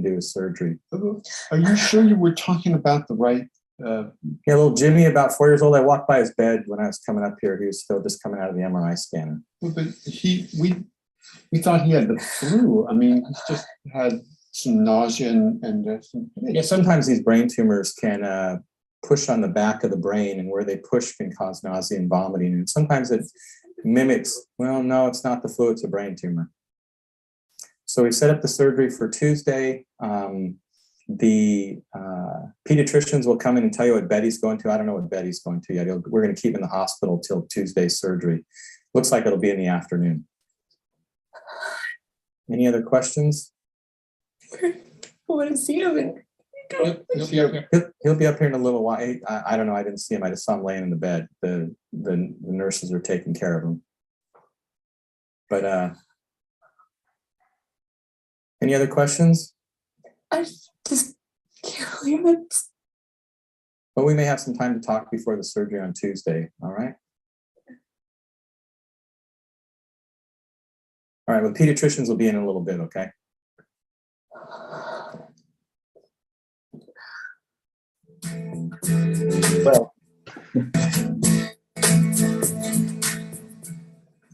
do his surgery. Are you sure you were talking about the right? Yeah, little Jimmy, about 4 years old. I walked by his bed when I was coming up here. He was still just coming out of the MRI scanner. Well, but we thought he had the flu. I mean, he's just had some nausea and yeah. Sometimes these brain tumors can push on the back of the brain, and where they push can cause nausea and vomiting. And sometimes it mimics. Well, no, it's not the flu; it's a brain tumor. So we set up the surgery for Tuesday. The pediatricians will come in and tell you what Betty's going to. I don't know what Betty's going to yet. We're going to keep him in the hospital till Tuesday's surgery. Looks like it'll be in the afternoon. Any other questions? What is he doing? He'll be up here in a little while. I don't know. I didn't see him. I just saw him laying in the bed. The nurses are taking care of him. But any other questions? I just can't believe it. But we may have some time to talk before the surgery on Tuesday. All right. All right. Well, pediatricians will be in a little bit. Okay. Well.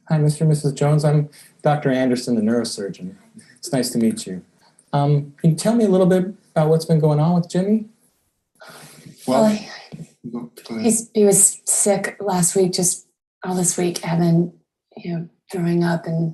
Hi, Mr. and Mrs. Jones. I'm Dr. Anderson, the neurosurgeon. It's nice to meet you. Can you tell me a little bit about what's been going on with Jimmy? Well, he was sick last week, just all this week, having, throwing up and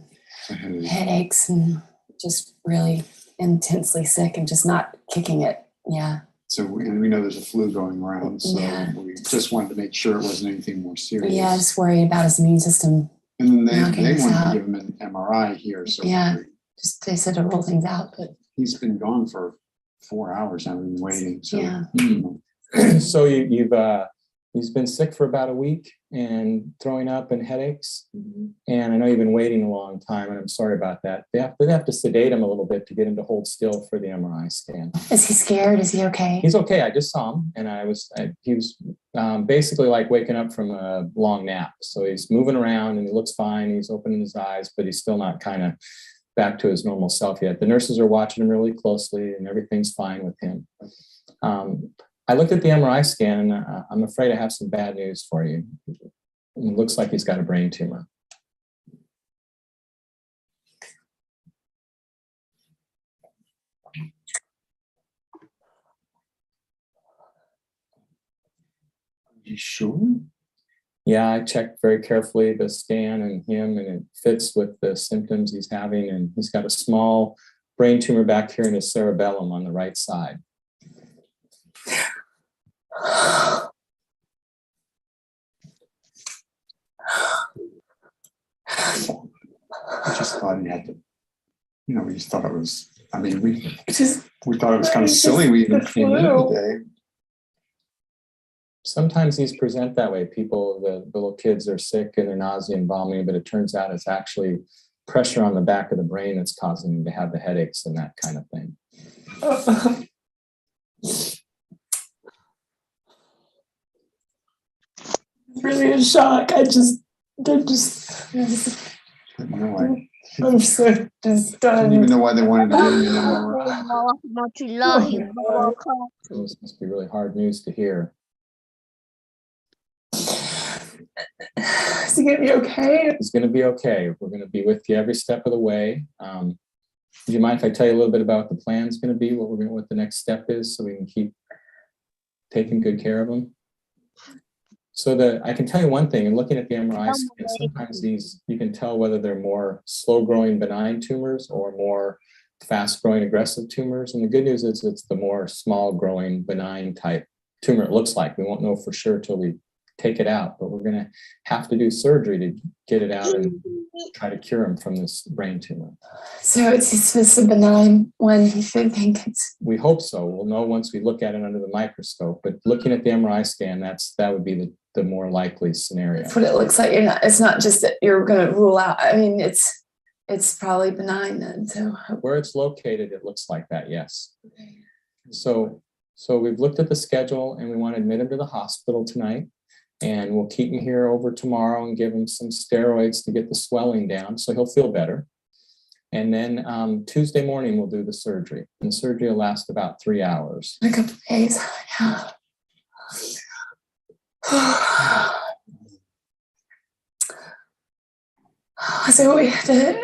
headaches and just really intensely sick and just not kicking it. Yeah. So we know there's a flu going around, so yeah. We just wanted to make sure it wasn't anything more serious. Yeah, I just worried about his immune system. And then they wanted to give him an MRI here. So yeah, they said to roll things out, but he's been gone for 4 hours. I've been waiting. So yeah. So he's been sick for about a week and throwing up and headaches. Mm-hmm. And I know you've been waiting a long time, and I'm sorry about that. They have to sedate him a little bit to get him to hold still for the MRI scan. Is he scared? Is he okay? He's okay. I just saw him, and he was basically like waking up from a long nap. So he's moving around and he looks fine. He's opening his eyes, but he's still not kind of back to his normal self yet. The nurses are watching him really closely, and everything's fine with him. I looked at the MRI scan, and I'm afraid I have some bad news for you. It looks like he's got a brain tumor. Are you sure? Yeah, I checked very carefully the scan and him, and it fits with the symptoms he's having. And he's got a small brain tumor back here in his cerebellum on the right side. I just thought he had to, we just thought it was, we thought it was kind of silly we even came in today. Sometimes these present that way. The little kids are sick and they're nauseous and vomiting, but it turns out it's actually pressure on the back of the brain that's causing them to have the headaches and that kind of thing. Really in shock. I'm so just done. I didn't even know why they wanted to get him in MRI. This must be really hard news to hear. Is he going to be okay? He's going to be okay. We're going to be with you every step of the way. Do you mind if I tell you a little bit about what the plan's going to be, what the next step is, so we can keep taking good care of him? So I can tell you one thing, in looking at the MRI scan, sometimes you can tell whether they're more slow-growing benign tumors or more fast-growing aggressive tumors. And the good news is it's the more small-growing benign type tumor it looks like. We won't know for sure till we take it out, but we're going to have to do surgery to get it out and try to cure him from this brain tumor. So it's a benign one, you should think it's... We hope so. We'll know once we look at it under the microscope, but looking at the MRI scan, that would be the more likely scenario. That's what it looks like. It's not just that you're going to rule out. It's probably benign then. So where it's located, it looks like that, yes. Okay. So we've looked at the schedule, and we want to admit him to the hospital tonight. And we'll keep him here over tomorrow and give him some steroids to get the swelling down so he'll feel better. And then Tuesday morning, we'll do the surgery. And the surgery will last about 3 hours. A couple days. Yeah. So we have to,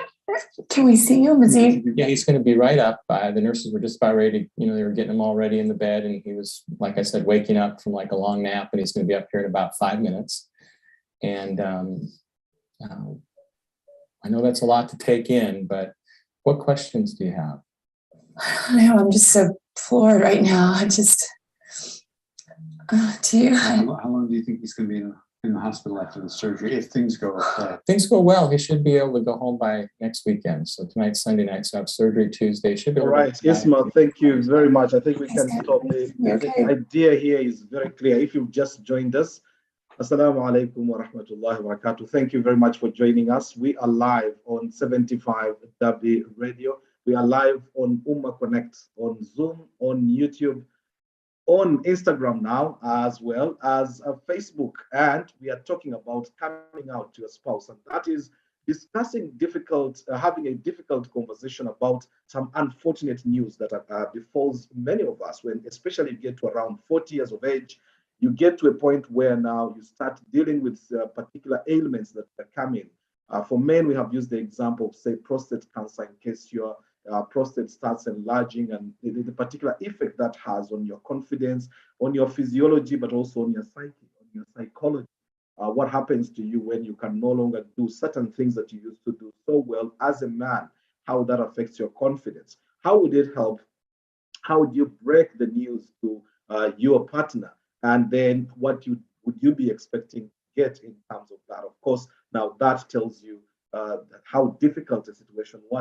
can we see him? Is he? Yeah, he's going to be right up. The nurses were just about ready to, they were getting him all ready in the bed. And he was, like I said, waking up from like a long nap. And he's going to be up here in about 5 minutes. And I know that's a lot to take in, but what questions do you have? I don't know. I'm just so floored right now. I just, do you? How long do you think he's going to be in the hospital after the surgery, if things go okay? Things go well. He should be able to go home by next weekend. So tonight's Sunday night, so I have surgery Tuesday. Should be all right. Isma, thank you very much. I think we can stop. Okay. The idea here is very clear. If you've just joined us, Assalamu alaikum wa rahmatullahi wa barakatuh. Thank you very much for joining us. We are live on 75 W Radio. We are live on Ummah Connect, on Zoom, on YouTube, on Instagram now, as well as Facebook. And we are talking about coming out to your spouse. And that is discussing having a difficult conversation about some unfortunate news that befalls many of us, when especially you get to around 40 years of age, you get to a point where now you start dealing with particular ailments that are coming. For men, we have used the example of, say, prostate cancer, in case your prostate starts enlarging, and the particular effect that has on your confidence, on your physiology, but also on your psyche, on your psychology. What happens to you when you can no longer do certain things that you used to do so well as a man, how that affects your confidence. How would it help? How would you break the news to your partner? And then what would you be expecting to get in terms of that? Of course, now that tells you how difficult a situation, we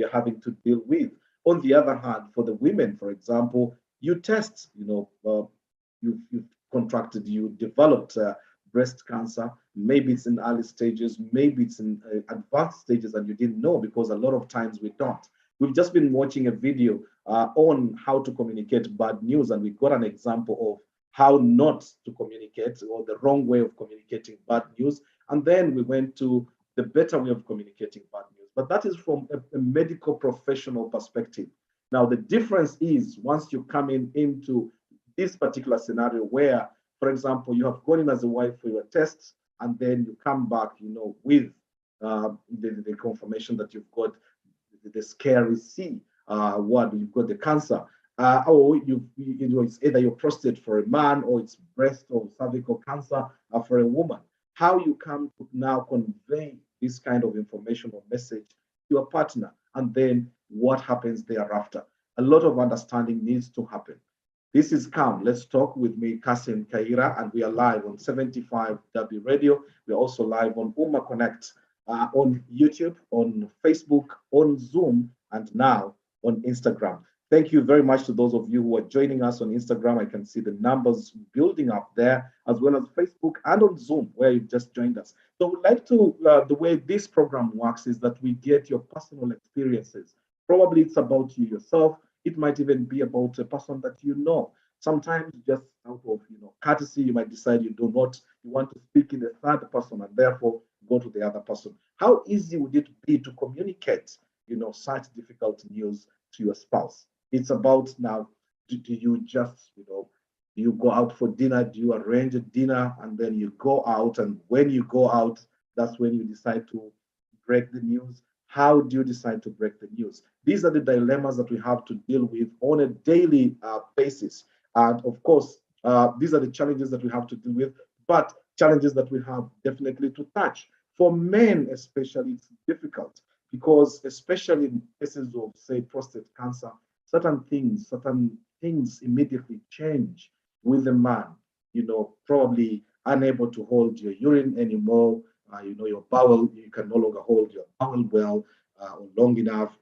are having to deal with. On the other hand, for the women, for example, you test, you've contracted, you developed breast cancer. Maybe it's in early stages, maybe it's in advanced stages, and you didn't know, because a lot of times we don't. We've just been watching a video on how to communicate bad news, and we got an example of how not to communicate, or the wrong way of communicating bad news. And then we went to the better way of communicating bad news. But that is from a medical professional perspective. Now, the difference is once you come into this particular scenario where, for example, you have gone in as a wife for your tests, and then you come back, with the confirmation that you've got the scary C word, you've got the cancer, or it's either your prostate for a man, or it's breast or cervical cancer for a woman. How you come to now convey this kind of information or message to your partner, and then what happens thereafter. A lot of understanding needs to happen. This is Come Let's Talk with me, Kassim, Kayira, and we are live on 75 W Radio. We're also live on Ummah Connect, on YouTube, on Facebook, on Zoom, and now on Instagram. Thank you very much to those of you who are joining us on Instagram. I can see the numbers building up there, as well as Facebook and on Zoom, where you've just joined us. So we'd like to, the way this program works is that we get your personal experiences. Probably it's about you yourself. It might even be about a person that you know. Sometimes just out of courtesy, you might decide you want to speak in the third person, and therefore go to the other person. How easy would it be to communicate, such difficult news to your spouse? It's about now, do you just, do you go out for dinner? Do you arrange a dinner and then you go out? And when you go out, that's when you decide to break the news. How do you decide to break the news? These are the dilemmas that we have to deal with on a daily basis. And of course, these are the challenges that we have to deal with, but challenges that we have definitely to touch. For men especially, it's difficult, because especially in cases of, say, prostate cancer, certain things immediately change with the man. Probably unable to hold your urine anymore. Your bowel, you can no longer hold your bowel well or long enough.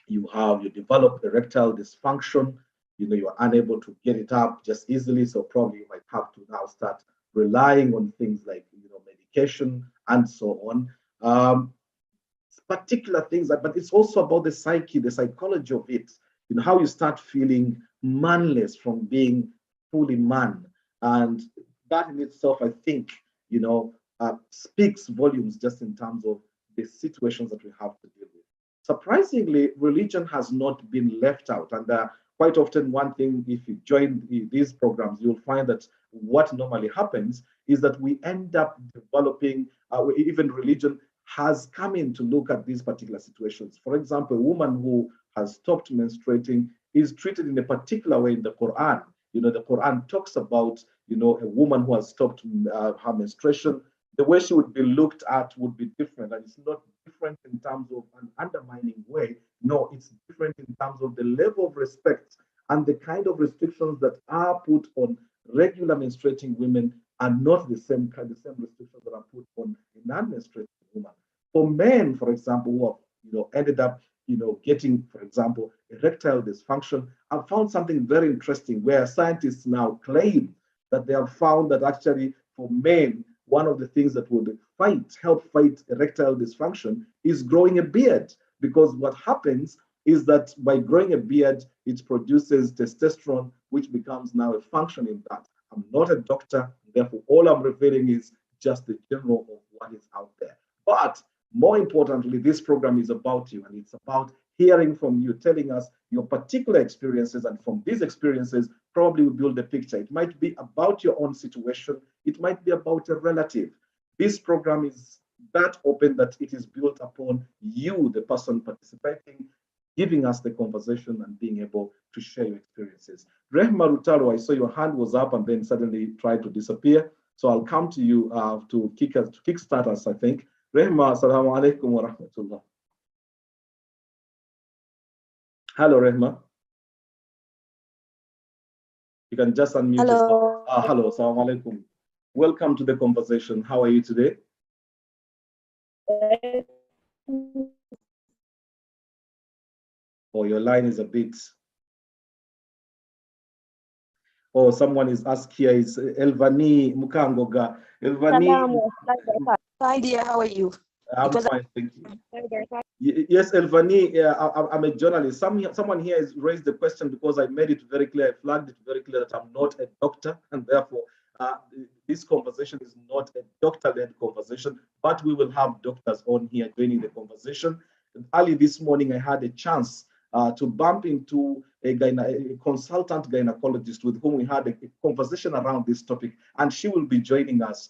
You develop erectile dysfunction. You're unable to get it up just easily. So probably you might have to now start relying on things like medication and so on. Particular things, but it's also about the psyche, the psychology of it. How you start feeling manless from being fully man. And that in itself, I think, speaks volumes just in terms of the situations that we have to deal with. Surprisingly, religion has not been left out. And quite often, one thing, if you join these programs, you'll find that what normally happens is that we end up developing, even religion has come in to look at these particular situations. For example, a woman who has stopped menstruating is treated in a particular way in the Quran. The Quran talks about, a woman who has stopped her menstruation. The way she would be looked at would be different. And it's not different in terms of an undermining way. No, it's different in terms of the level of respect and the kind of restrictions that are put on regular menstruating women are not the same restrictions that are put on a non-menstruating woman. For men, for example, who have, ended up, getting, for example, erectile dysfunction, I've found something very interesting where scientists now claim that they have found that actually for men, one of the things that would help fight erectile dysfunction is growing a beard. Because what happens is that by growing a beard, it produces testosterone, which becomes now a function in that. I'm not a doctor, therefore all I'm revealing is just the general of what is out there. But more importantly, this program is about you, and it's about hearing from you, telling us your particular experiences, and from these experiences, probably we build a picture. It might be about your own situation. It might be about a relative. This program is that open that it is built upon you, the person participating, giving us the conversation and being able to share your experiences. Rehma Rutalo, I saw your hand was up and then suddenly tried to disappear. So I'll come to you to kickstart us, I think. Rehma, assalamu alaikum wa rahmatullah. Hello, Rehma. You can just unmute yourself. Hello, assalamu alaikum. Welcome to the conversation. How are you today? Oh, your line is a bit. Oh, someone is asked here, is Elvani Mukangoga. Elvani. Hi dear, how are you? I'm fine, thank you. Yes, Elvani, I'm a journalist. Someone here has raised the question because I made it very clear, I flagged it very clear that I'm not a doctor, and therefore this conversation is not a doctor-led conversation, but we will have doctors on here joining the conversation. Early this morning, I had a chance to bump into a consultant gynecologist with whom we had a conversation around this topic, and she will be joining us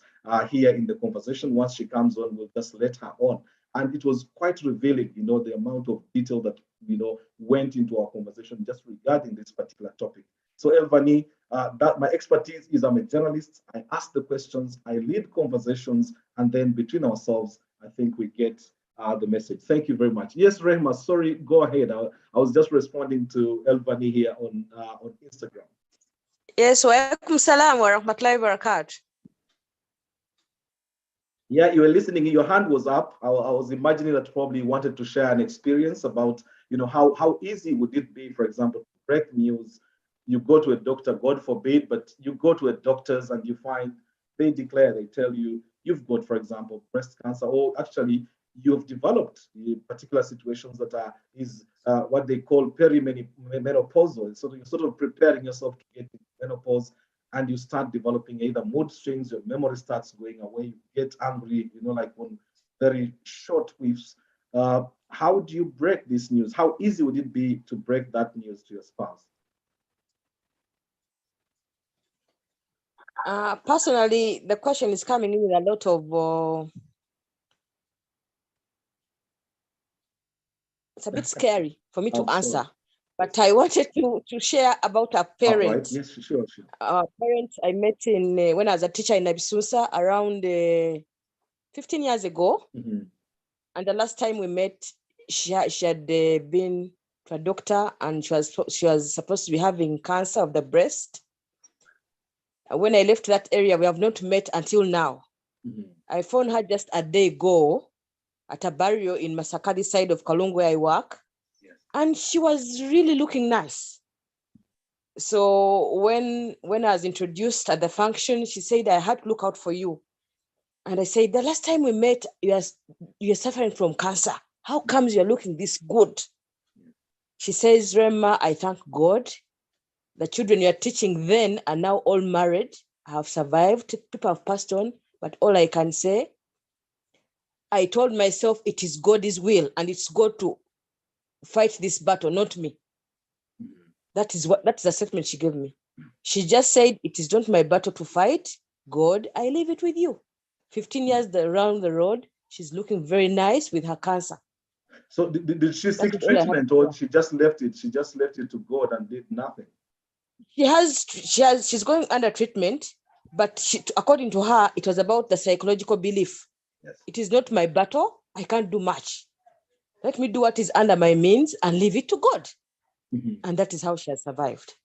here in the conversation. Once she comes on, we'll just let her on. And it was quite revealing, the amount of detail that, went into our conversation just regarding this particular topic. So Elvani, that my expertise is I'm a journalist. I ask the questions, I lead conversations, and then between ourselves, I think we get the message. Thank you very much. Yes, Rehma, sorry, go ahead. I was just responding to Elvani here on Instagram. Yes, wa alaikum salam wa rahmatullahi wa barakatuh. Yeah, you were listening, your hand was up. I was imagining that probably you wanted to share an experience about, how easy would it be, for example, to break news. You go to a doctor, God forbid, but you go to a doctor's and you find they tell you, you've got, for example, breast cancer, or actually you've developed particular situations that is what they call perimenopausal. So you're sort of preparing yourself to get into menopause, and you start developing either mood swings, your memory starts going away, you get angry, like on very short whiffs. How do you break this news? How easy would it be to break that news to your spouse? Personally, the question is coming in with a lot of it's a bit scary for me to answer, but I wanted to share about a parent. Right. Yes, sure. A parent I met in when I was a teacher in Nabisusa around 15 years ago. Mm-hmm. And the last time we met, she had been to a doctor, and she was supposed to be having cancer of the breast. When I left that area, we have not met until now. Mm-hmm. I found her just a day ago at a barrio in Masakadi side of Kalungu where I work. Yes. And she was really looking nice. So when I was introduced at the function, she said, I had to look out for you. And I said, the last time we met, you're suffering from cancer. How comes you're looking this good? She says, Rema, I thank God. The children you're teaching then are now all married. I have survived. People have passed on. But all I can say, I told myself it is God's will and it's God to fight this battle, not me. That's the statement she gave me. She just said, it is not my battle to fight. God, I leave it with you. 15 years around the road, she's looking very nice with her cancer. So did she seek treatment, or she just left it? She just left it to God and did nothing. She's going under treatment, but according to her, it was about the psychological belief. Yes. It is not my battle. I can't do much. Let me do what is under my means and leave it to God. And that is how she has survived.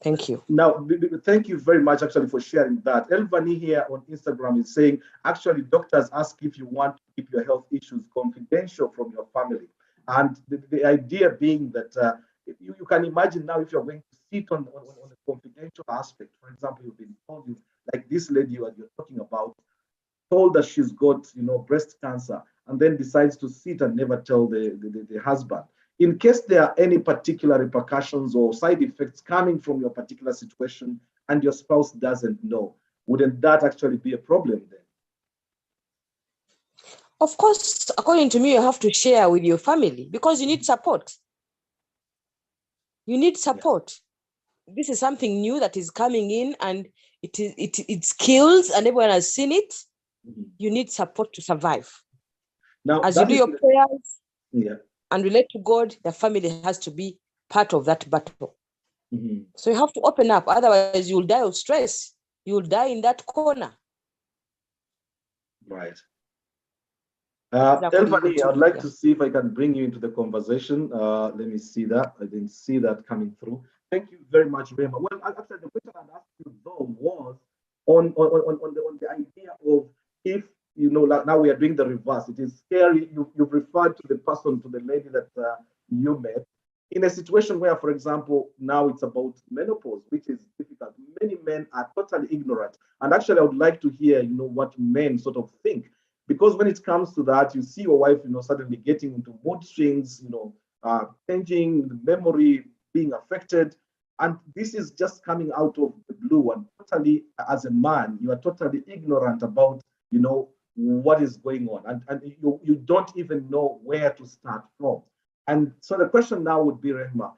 Thank you. Now, thank you very much actually for sharing that. Elvani here on Instagram is saying, actually, doctors ask if you want to keep your health issues confidential from your family. And the idea being that you can imagine now if you're going to sit on a confidential aspect. For example, you've been told, like this lady you're talking about, told that she's got, breast cancer, and then decides to sit and never tell the husband. In case there are any particular repercussions or side effects coming from your particular situation and your spouse doesn't know, wouldn't that actually be a problem then? Of course, according to me, you have to share with your family because you need support. You need support. Yeah. This is something new that is coming in and it's kills and everyone has seen it. You need support to survive. Now, as you do your prayers and relate to God, the family has to be part of that battle. So you have to open up. Otherwise, you'll die of stress. You'll die in that corner. Right. Elvani, I'd like to see if I can bring you into the conversation. Let me see that. I didn't see that coming through. Thank you very much, Rema. Well, actually, the question I'd asked you though was on the idea of if, like now we are doing the reverse. It is scary. You've referred to the person, to the lady that you met. In a situation where, for example, now it's about menopause, which is difficult. Many men are totally ignorant. And actually, I would like to hear, what men sort of think. Because when it comes to that, you see your wife, suddenly getting into mood swings, changing the memory, being affected. And this is just coming out of the blue. And totally, as a man, you are totally ignorant about, what is going on. And you don't even know where to start from. And so the question now would be, Rehma,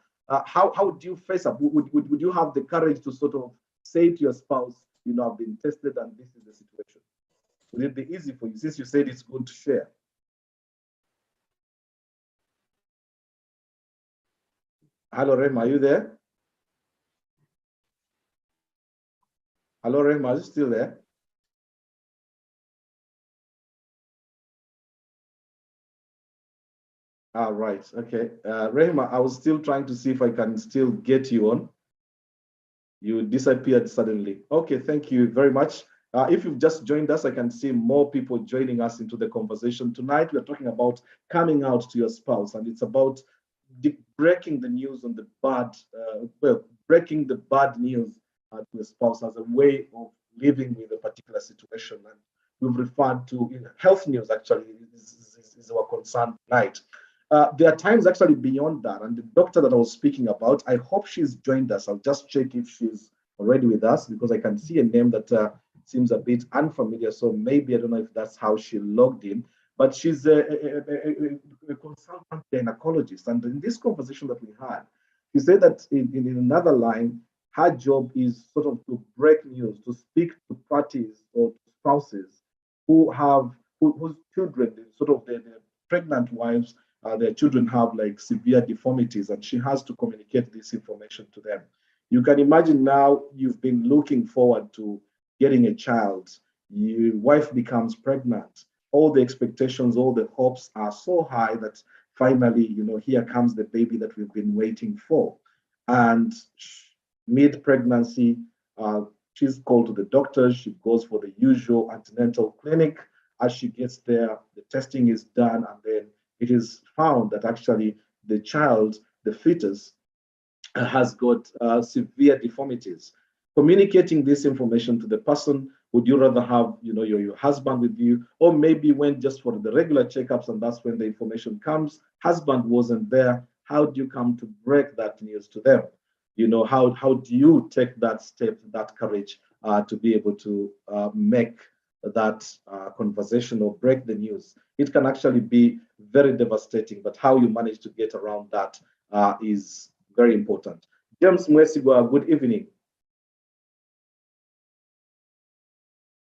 how would you face up? Would you have the courage to sort of say to your spouse, I've been tested and this is the situation? Would it be easy for you, since you said it's good to share? Hello, Rehma, are you there? Hello, Rehma, are you still there? Right, okay. Rehma, I was still trying to see if I can still get you on. You disappeared suddenly. Okay, thank you very much. If you've just joined us, I can see more people joining us into the conversation. Tonight, we're talking about coming out to your spouse, and it's about breaking the news on the bad, breaking the bad news to the spouse as a way of living with a particular situation. And we've referred to health news, actually, is our concern tonight. There are times actually beyond that, and the doctor that I was speaking about, I hope she's joined us. I'll just check if she's already with us, because I can see a name that seems a bit unfamiliar. So maybe, I don't know if that's how she logged in, but she's a consultant gynecologist. And in this conversation that we had, she said that in another line, her job is sort of to break news, to speak to parties or spouses whose children, sort of the pregnant wives, their children have like severe deformities, and she has to communicate this information to them. You can imagine now you've been looking forward to getting a child, your wife becomes pregnant, all the expectations, all the hopes are so high that finally, here comes the baby that we've been waiting for. And mid-pregnancy, she's called to the doctor, she goes for the usual antenatal clinic. As she gets there, the testing is done, and then it is found that actually the child, the fetus, has got severe deformities. Communicating this information to the person, would you rather have your husband with you, or maybe went just for the regular checkups and that's when the information comes? Husband wasn't there. How do you come to break that news to them? How do you take that step, that courage to be able to make that conversation or break the news. It can actually be very devastating, but how you manage to get around that is very important. James Mwesigwa, good evening.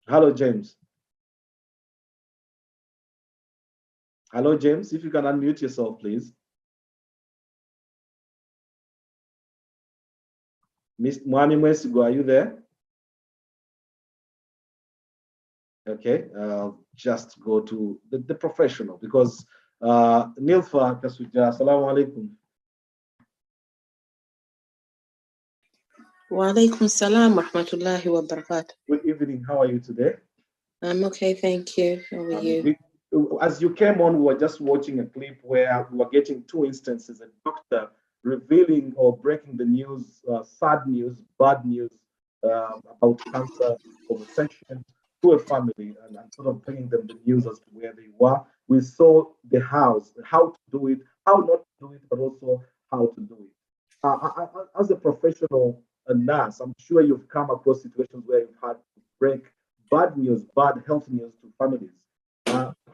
Hello, James. Hello, James. If you can unmute yourself, please. Miss Mwami Mwesigwa, are you there? Okay, just go to the professional, because Nilfa Kasuja, assalamu alaikum. Wa alaikum salam wa rahmatullahi wa barakatuh. Good evening, how are you today? I'm okay, thank you. How are you? As you came on, we were just watching a clip where we were getting two instances, a doctor revealing or breaking the news, sad news, bad news about cancer conversation to a family, and sort of bringing them the news as to where they were. We saw the how to do it, how not to do it, but also how to do it. As a professional nurse, I'm sure you've come across situations where you've had to break bad news, bad health news to families.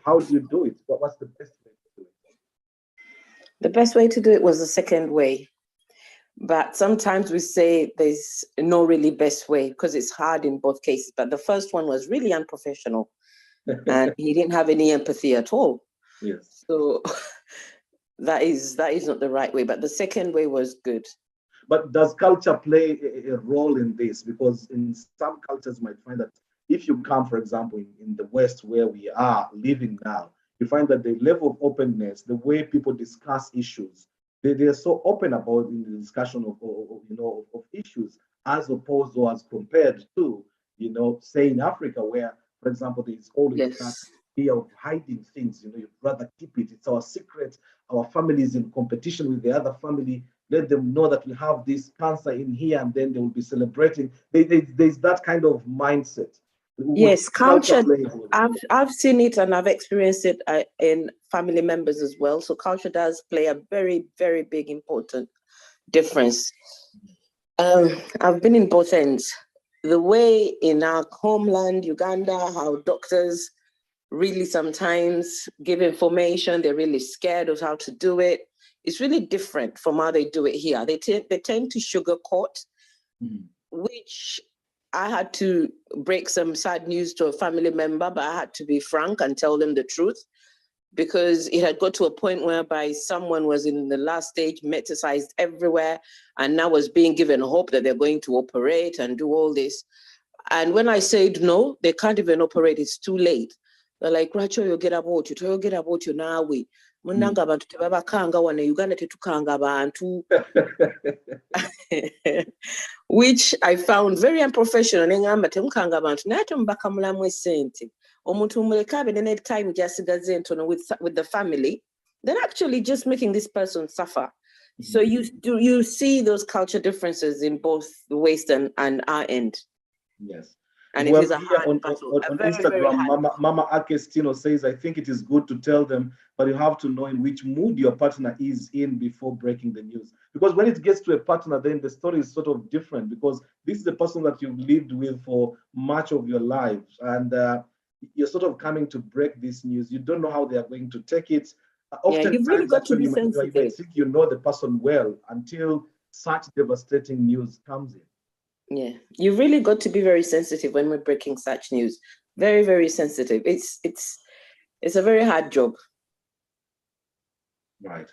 How do you do it? What's the best way to do it? The best way to do it was the second way. But sometimes we say there's no really best way because it's hard in both cases. But the first one was really unprofessional and he didn't have any empathy at all. Yes. So that is not the right way. But the second way was good. But does culture play a role in this? Because in some cultures you might find that if you come, for example, in the West where we are living now, you find that the level of openness, the way people discuss issues, they are so open about in the discussion of issues, as opposed to as compared to, say in Africa, where, for example, there is always that fear of hiding things. You'd rather keep it. It's our secret. Our family is in competition with the other family. Let them know that we have this cancer in here, and then they will be celebrating. There's that kind of mindset. Yes, culture. I've seen it and I've experienced it in family members as well. So culture does play a very, very big, important difference. I've been in both ends. The way in our homeland, Uganda, how doctors really sometimes give information, they're really scared of how to do it. It's really different from how they do it here. They tend to sugarcoat, which I had to break some sad news to a family member, but I had to be frank and tell them the truth, because it had got to a point whereby someone was in the last stage, metastasized everywhere, and now was being given hope that they're going to operate and do all this. And when I said no, they can't even operate, it's too late. They're like, Racho, you get about you now. Munanga bantu tebabakanga wane Uganda tetukanga bantu. Which I found very unprofessional. Ngamba temukanga bantu naye mbaka mulamu esente. Omuntu muleka be ne time jasigaze ntono with the family, then actually just making this person suffer. So you see those culture differences in both the West and our end. Yes. And it is a hard on battle. On Instagram, Mama Akestino says, I think it is good to tell them, but you have to know in which mood your partner is in before breaking the news. Because when it gets to a partner, then the story is sort of different, because this is the person that you've lived with for much of your life. And you're sort of coming to break this news. You don't know how they are going to take it. Often you've really got to be sensitive. You might think you know the person well until such devastating news comes in. Yeah, you've really got to be very sensitive when we're breaking such news. Very, very sensitive. It's a very hard job. Right.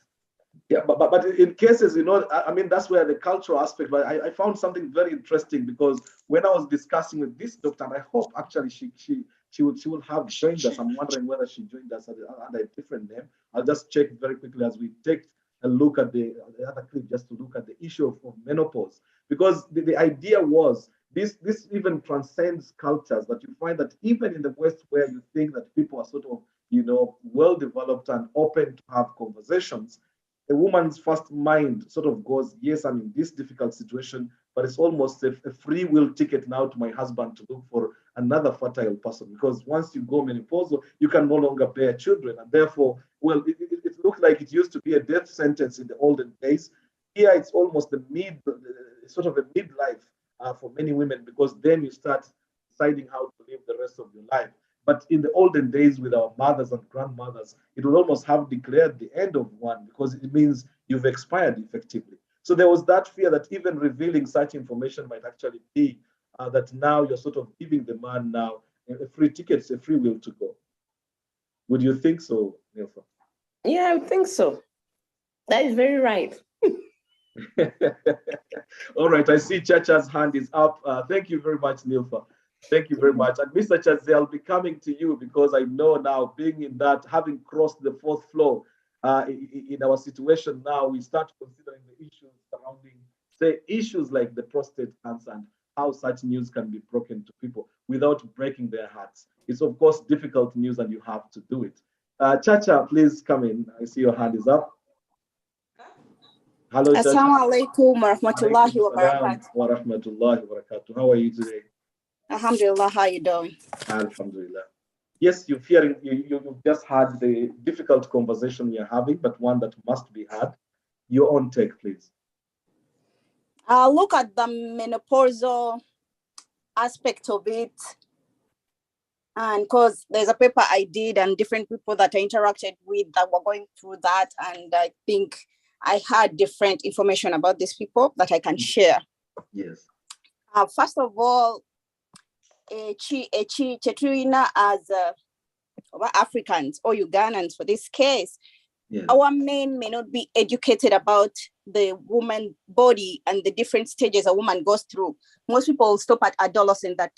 Yeah, but in cases, I mean, that's where the cultural aspect. But I found something very interesting, because when I was discussing with this doctor, and I hope actually she will have joined us. I'm wondering whether she joined us under a different name. I'll just check very quickly as we take a look at the other clip, just to look at the issue of menopause. Because the idea was, this even transcends cultures, that you find that even in the West, where you think that people are sort of, well developed and open to have conversations, a woman's first mind sort of goes, yes, I'm in this difficult situation, but it's almost a free will ticket now to my husband to look for another fertile person, because once you go menopausal, you can no longer bear children. And therefore, well, it looked like it used to be a death sentence in the olden days. Here, it's almost sort of a midlife for many women, because then you start deciding how to live the rest of your life. But in the olden days with our mothers and grandmothers, it would almost have declared the end of one because it means you've expired effectively. So there was that fear that even revealing such information might actually be that now you're sort of giving the man now a free ticket, a free will to go. Would you think so, Nilfa? Yeah, I think so. That is very right. All right, I see Chacha's hand is up. Thank you very much, Nilfa. Thank you very much. And Mr. Chaze, I'll be coming to you because I know now, being in that, having crossed the 4th floor, in our situation now, we start considering the issues surrounding, say, issues like the prostate cancer and how such news can be broken to people without breaking their hearts. It's, of course, difficult news and you have to do it. Chacha, please come in. I see your hand is up. Hello, Chacha. Assalamu alaikum wa rahmatullahi wa barakatuh. Wa rahmatullahi wa barakatuh. How are you today? Alhamdulillah, how you doing? Alhamdulillah. Yes, you've just had the difficult conversation we are having, but one that must be had. Your own take, please. Look at the menopausal aspect of it. And because there's a paper I did and different people that I interacted with that were going through that. And I think I had different information about these people that I can share. Yes. First of all, Chetrina as Africans or Ugandans for this case, yes, our men may not be educated about the woman body and the different stages a woman goes through. Most people stop at adolescence, that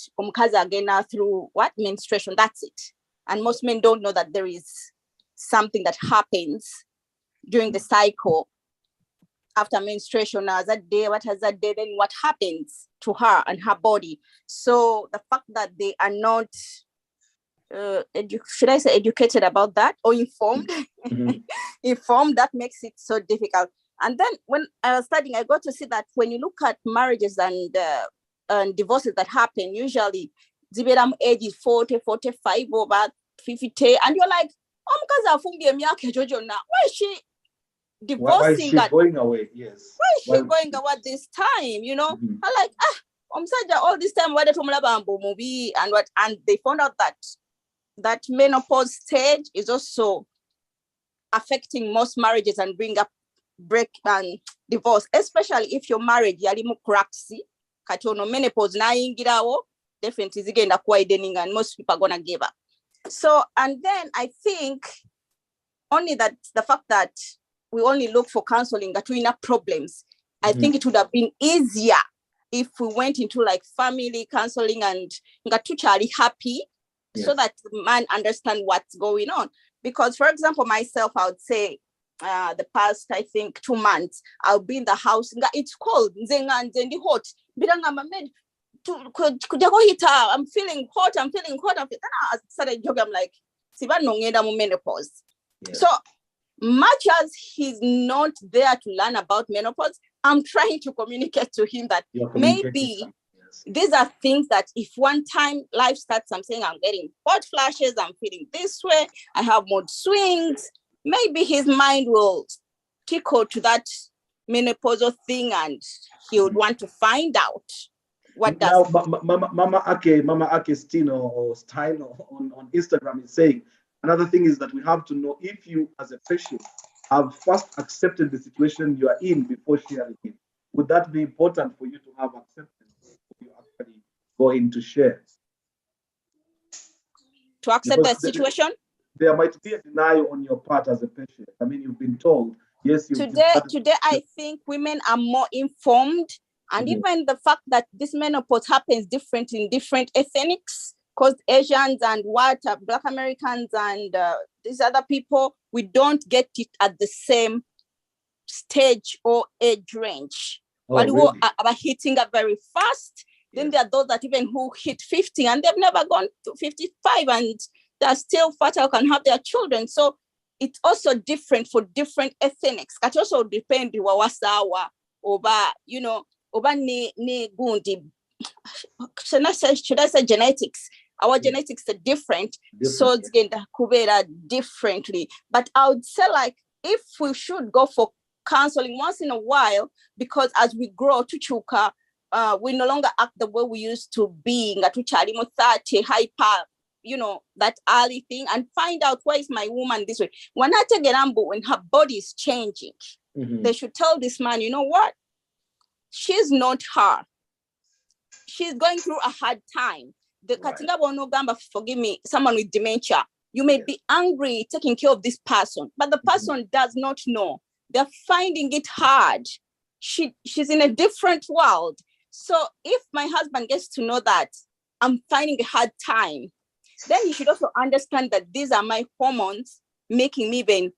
again through what? Menstruation, that's it. And most men don't know that there is something that happens during the cycle after menstruation. As that day, what has that day, then what happens to her and her body. So the fact that they are not should I say educated about that or informed? Informed, that makes it so difficult. And then when I was studying, I got to see that when you look at marriages and divorces that happen, usually the age is 40, 45, or about 50, and you're like, why is she divorcing? Why is she going away? Yes. Why is she going away this time? You know, I'm like, all this time, and they found out that menopause stage is also affecting most marriages and bring up break and divorce, especially if your marriage yalimu craxy katono menopause na ingirawo definitely zigenda widening and most people are gonna give up. So, and then I think only that the fact that we only look for counseling gatwina problems, I think it would have been easier if we went into like family counseling and ngatuchali happy, so that the man understand what's going on. Because, for example, myself, I would say the past, I think, 2 months, I'll be in the house. It's cold. Hot. I'm feeling hot. I'm feeling hot. Then I started joking. I'm like, menopause. So much as he's not there to learn about menopause, I'm trying to communicate to him that maybe these are things that if one time life starts, I'm saying I'm getting hot flashes, I'm feeling this way, I have mood swings, maybe his mind will tickle to that menopausal thing and he would want to find out what does. Now, Mama Ake Stino or Style on Instagram is saying, another thing is that we have to know if you as a patient have first accepted the situation you are in before sharing it. Would that be important for you to have acceptance? You actually go into share to accept the situation? There might be a denial on your part as a patient. I mean, you've been told, yes. Today, I think women are more informed, and even the fact that this menopause happens different in different ethnics, because Asians and Black Americans and these other people, we don't get it at the same stage or age range. Really? Are hitting up very fast. Then there are those that even who hit 50 and they've never gone to 55 and they're still fertile, can have their children. So it's also different for different ethnics. It also depends wawasawa over, you know, over ne gundi. Should I say genetics? Our genetics are different. So it's going to kubera differently. But I would say, like, if we should go for counseling once in a while, because as we grow to chuka, we no longer act the way we used to be, ngatuchali mo 30, hyper, that early thing, and find out why is my woman this way. When her body is changing, they should tell this man, you know what? She's not her. She's going through a hard time. The Katinga Bono Gamba, forgive me, someone with dementia. You may be angry taking care of this person, but the person does not know. They're finding it hard. She's in a different world. So if my husband gets to know that I'm finding a hard time, then he should also understand that these are my hormones making me even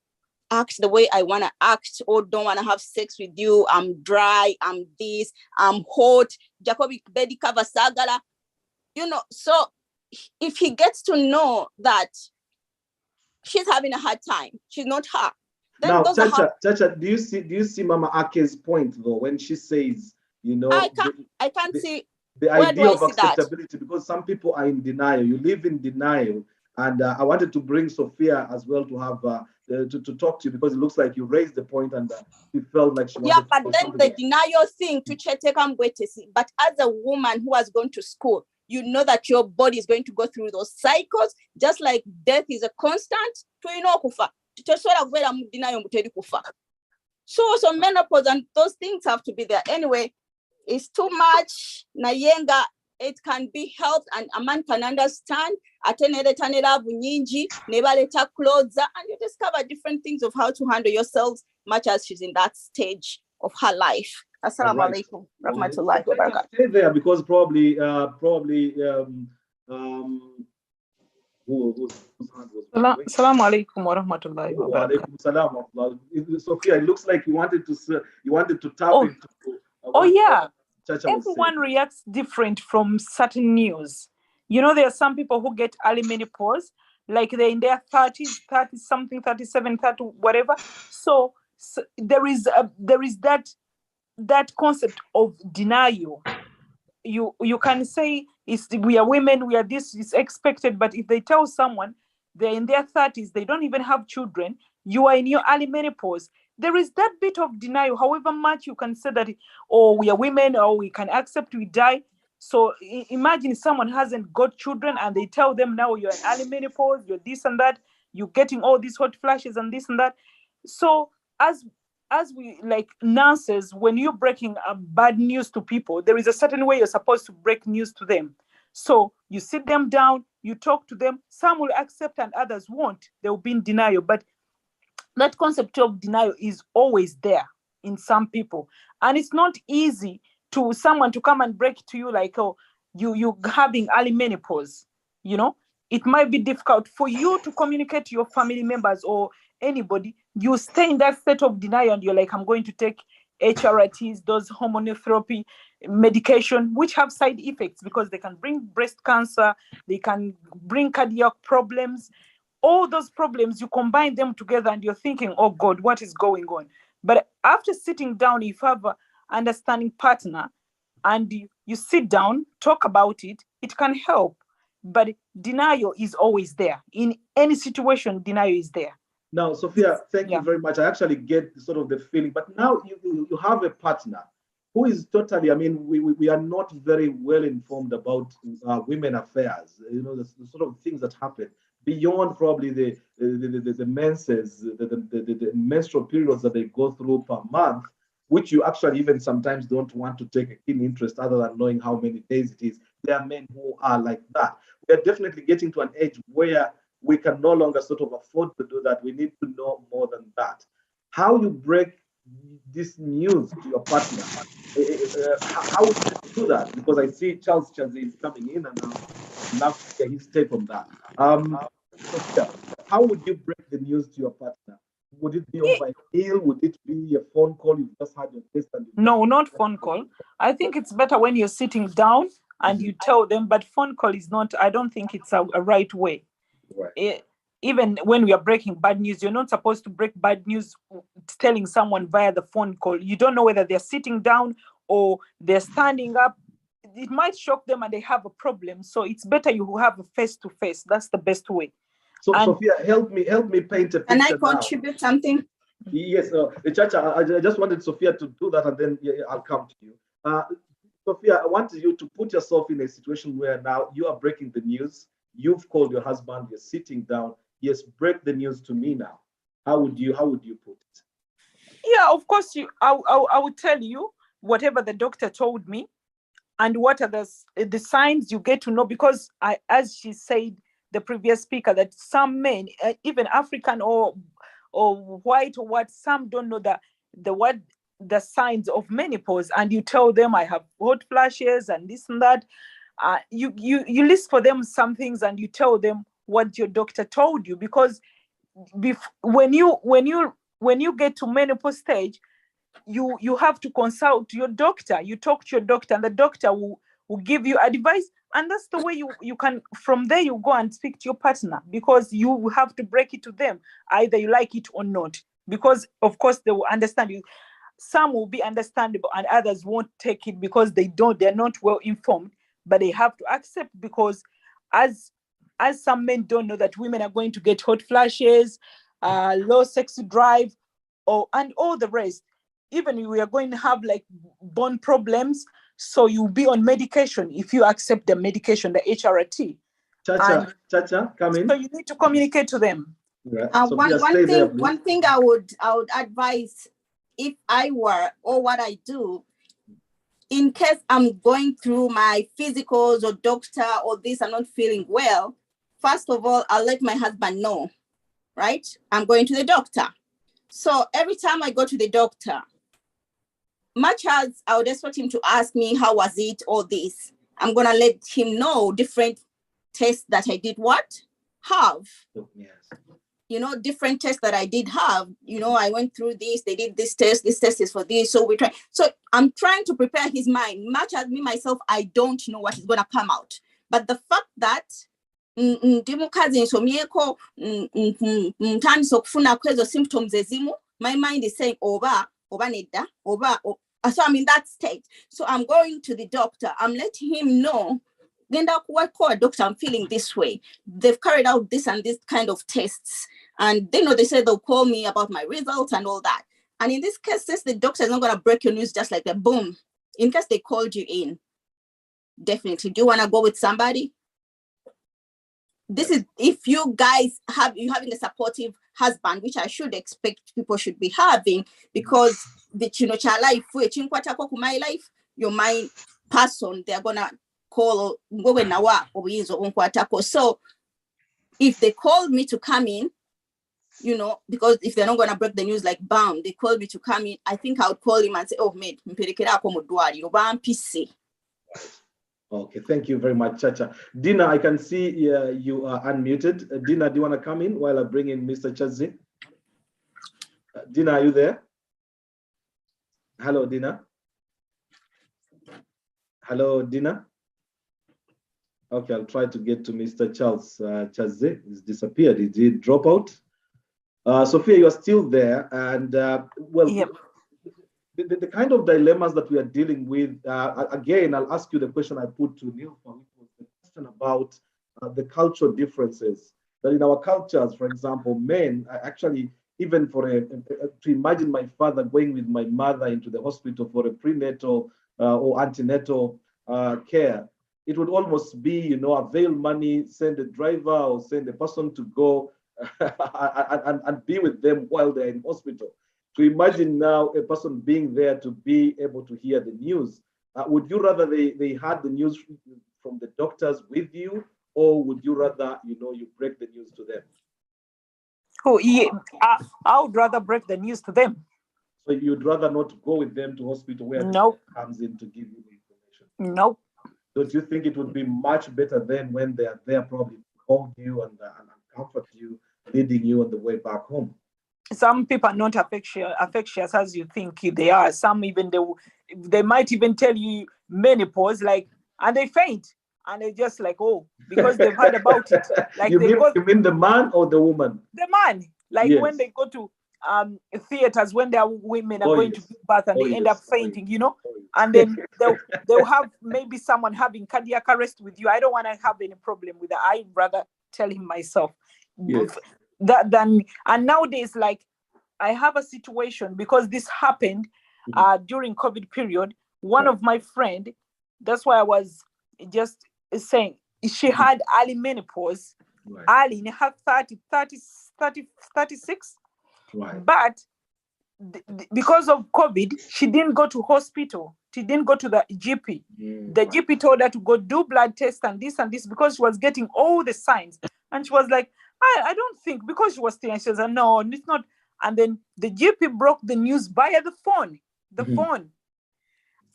act the way I want to act, or don't want to have sex with you. I'm dry, I'm this, I'm hot. Jacobi Bedi Kava Sagala. So if he gets to know that she's having a hard time, she's not her. Then now, Chacha, do you see Mama Ake's point though when she says, I can't see the idea of acceptability, because some people are in denial. You live in denial, and I wanted to bring Sophia as well to have to talk to you, because it looks like you raised the point and she felt like she wanted. Yeah, but then the denial thing to check, I'm going to see. But as a woman who has gone to school, you know that your body is going to go through those cycles, just like death is a constant. So menopause and those things have to be there. Anyway, it's too much. Nayenga, it can be helped, and a man can understand. And you discover different things of how to handle yourselves, much as she's in that stage of her life. Assalamu alaikum. Rahmatullahi wa barakatuh. Stay there, because probably Assalamu alaikum wa rahmatullahi wa barakatuh. Sophia, it looks like you wanted to tap into. Yeah. Everyone reacts different from certain news. There are some people who get early menopause, like they're in their 30s, 30 something, 37, 30, whatever. So there is that concept of denial. You can say we are women, we are this, is expected, but if they tell someone they're in their 30s, they don't even have children, you are in your early menopause, there is that bit of denial. However much you can say that, we are women, or we can accept we die. So imagine someone hasn't got children and they tell them now you're in early menopause, you're this and that, you're getting all these hot flashes and this and that. So as we, like nurses, when you're breaking bad news to people, there is a certain way you're supposed to break news to them. So you sit them down, you talk to them, some will accept and others won't. They'll be in denial. But that concept of denial is always there in some people. And it's not easy to someone to come and break to you like, you having early menopause. It might be difficult for you to communicate to your family members or anybody. You stay in that state of denial and you're like, I'm going to take HRTs, those hormonotherapy medication, which have side effects because they can bring breast cancer, they can bring cardiac problems. All those problems, you combine them together and you're thinking, oh God, what is going on? But after sitting down, if you have an understanding partner and you sit down, talk about it, it can help. But denial is always there. In any situation, denial is there. Now, Sophia, thank you very much. I actually get sort of the feeling, but now you have a partner who is totally, we are not very well informed about women affairs, the sort of things that happen beyond probably the menses, the menstrual periods that they go through per month, which you actually even sometimes don't want to take a keen interest other than knowing how many days it is. There are men who are like that. We are definitely getting to an age where we can no longer sort of afford to do that. We need to know more than that. How you break this news to your partner, how would you do that? Because I see Charles Chazi is coming in and I'd love to get his take on that. How would you break the news to your partner? Would it be over email? Would it be a phone call? You've just had your test and no, not phone call. I think it's better when you're sitting down and you tell them, but phone call is not, I don't think it's a right way. Right. Even when we are breaking bad news, you're not supposed to break bad news telling someone via the phone call. You don't know whether they're sitting down or they're standing up. It might shock them and they have a problem. So it's better you have a face-to-face. That's the best way. So Sophia, help me paint a picture. Can I contribute something? Yes, Chacha, I just wanted Sophia to do that and then I'll come to you. Sophia, I want you to put yourself in a situation where now you are breaking the news. You've called your husband. You're sitting down. Yes, break the news to me now. How would you put it? Yeah, of course. I would tell you whatever the doctor told me, and what are the signs you get to know, because as she said, the previous speaker, that some men, even African or white or what, some don't know the signs of menopause, and you tell them I have hot flashes and this and that. You list for them some things, and you tell them what your doctor told you, because when you get to menopause stage, you have to consult your doctor. You talk to your doctor, and the doctor will give you advice, and that's the way you can, from there you go and speak to your partner, because you have to break it to them, either you like it or not, because of course they will understand you. Some will be understandable and others won't take it because they're not well informed, but they have to accept, because as some men don't know that women are going to get hot flashes, low sex drive, and all the rest. Even we are going to have like bone problems, so you'll be on medication if you accept the medication, the HRT. Chacha, come in. So you need to communicate to them. Yeah. One thing I would advise, if I were, or what I do, in case I'm going through my physicals or doctor or this, I'm not feeling well, first of all, I'll let my husband know, right? I'm going to the doctor. So every time I go to the doctor, much as I would expect him to ask me, how was it, all this, I'm going to let him know different tests that I did have. Yes. Different tests that I did have, I went through this, they did this test is for this. So I'm trying to prepare his mind. Much as me, myself, I don't know what is going to come out. But the fact that symptoms, my mind is saying, so I'm in that state. So I'm going to the doctor. I'm letting him know, doctor, I'm feeling this way. They've carried out this and this kind of tests. And they said they'll call me about my results and all that. And in this case, since the doctor is not going to break your news just like that, boom, in case they called you in, definitely. Do you want to go with somebody? This is if you guys having a supportive husband, which I should expect people should be having, because my life, your mind person, they're gonna call. So if they called me to come in, because if they're not gonna break the news like bam, they called me to come in, I think I would call him and say, oh mate, Okay, thank you very much, Chacha. Dina, I can see you are unmuted. Dina, do you want to come in while I bring in Mr. Chazi? Dina, are you there? Hello, Dina. Hello, Dina. Okay, I'll try to get to Mr. Charles Chazi. He's disappeared. Did he drop out? Sophia, you're still there. And Yep. The kind of dilemmas that we are dealing with, again, I'll ask you the question I put to Neil, which was the question about the cultural differences. That in our cultures, for example, men actually, even to imagine my father going with my mother into the hospital for a prenatal or antenatal care, it would almost be, avail money, send a driver or send a person to go and be with them while they're in hospital. To imagine now a person being there to be able to hear the news, would you rather they had the news from the doctors with you, or would you rather, you break the news to them? Oh, yeah, I would rather break the news to them. So you'd rather not go with them to hospital where Nope. comes in to give you the information? Nope. Don't you think it would be much better then when they're there, probably hold you and comfort you, leading you on the way back home? Some people are not affectious as you think they are. Some even they might even tell you menopause, and they faint, and they just because they've heard about it. You mean the man or the woman? The man, yes. When they go to theaters, when their women are going to give birth and they end up fainting, and then they'll have maybe someone having cardiac arrest with you. I don't want to have any problem with that. I'd rather tell him myself. Yes. And nowadays, I have a situation, because this happened during COVID period. One of my friend, That's why I was just saying she had early menopause, early in her 36. Right. But because of COVID, she didn't go to hospital. She didn't go to the GP. The GP told her to go do blood tests and this because she was getting all the signs. And she was like, I don't think, because she was still, she was like, no, it's not. And then the GP broke the news via the phone.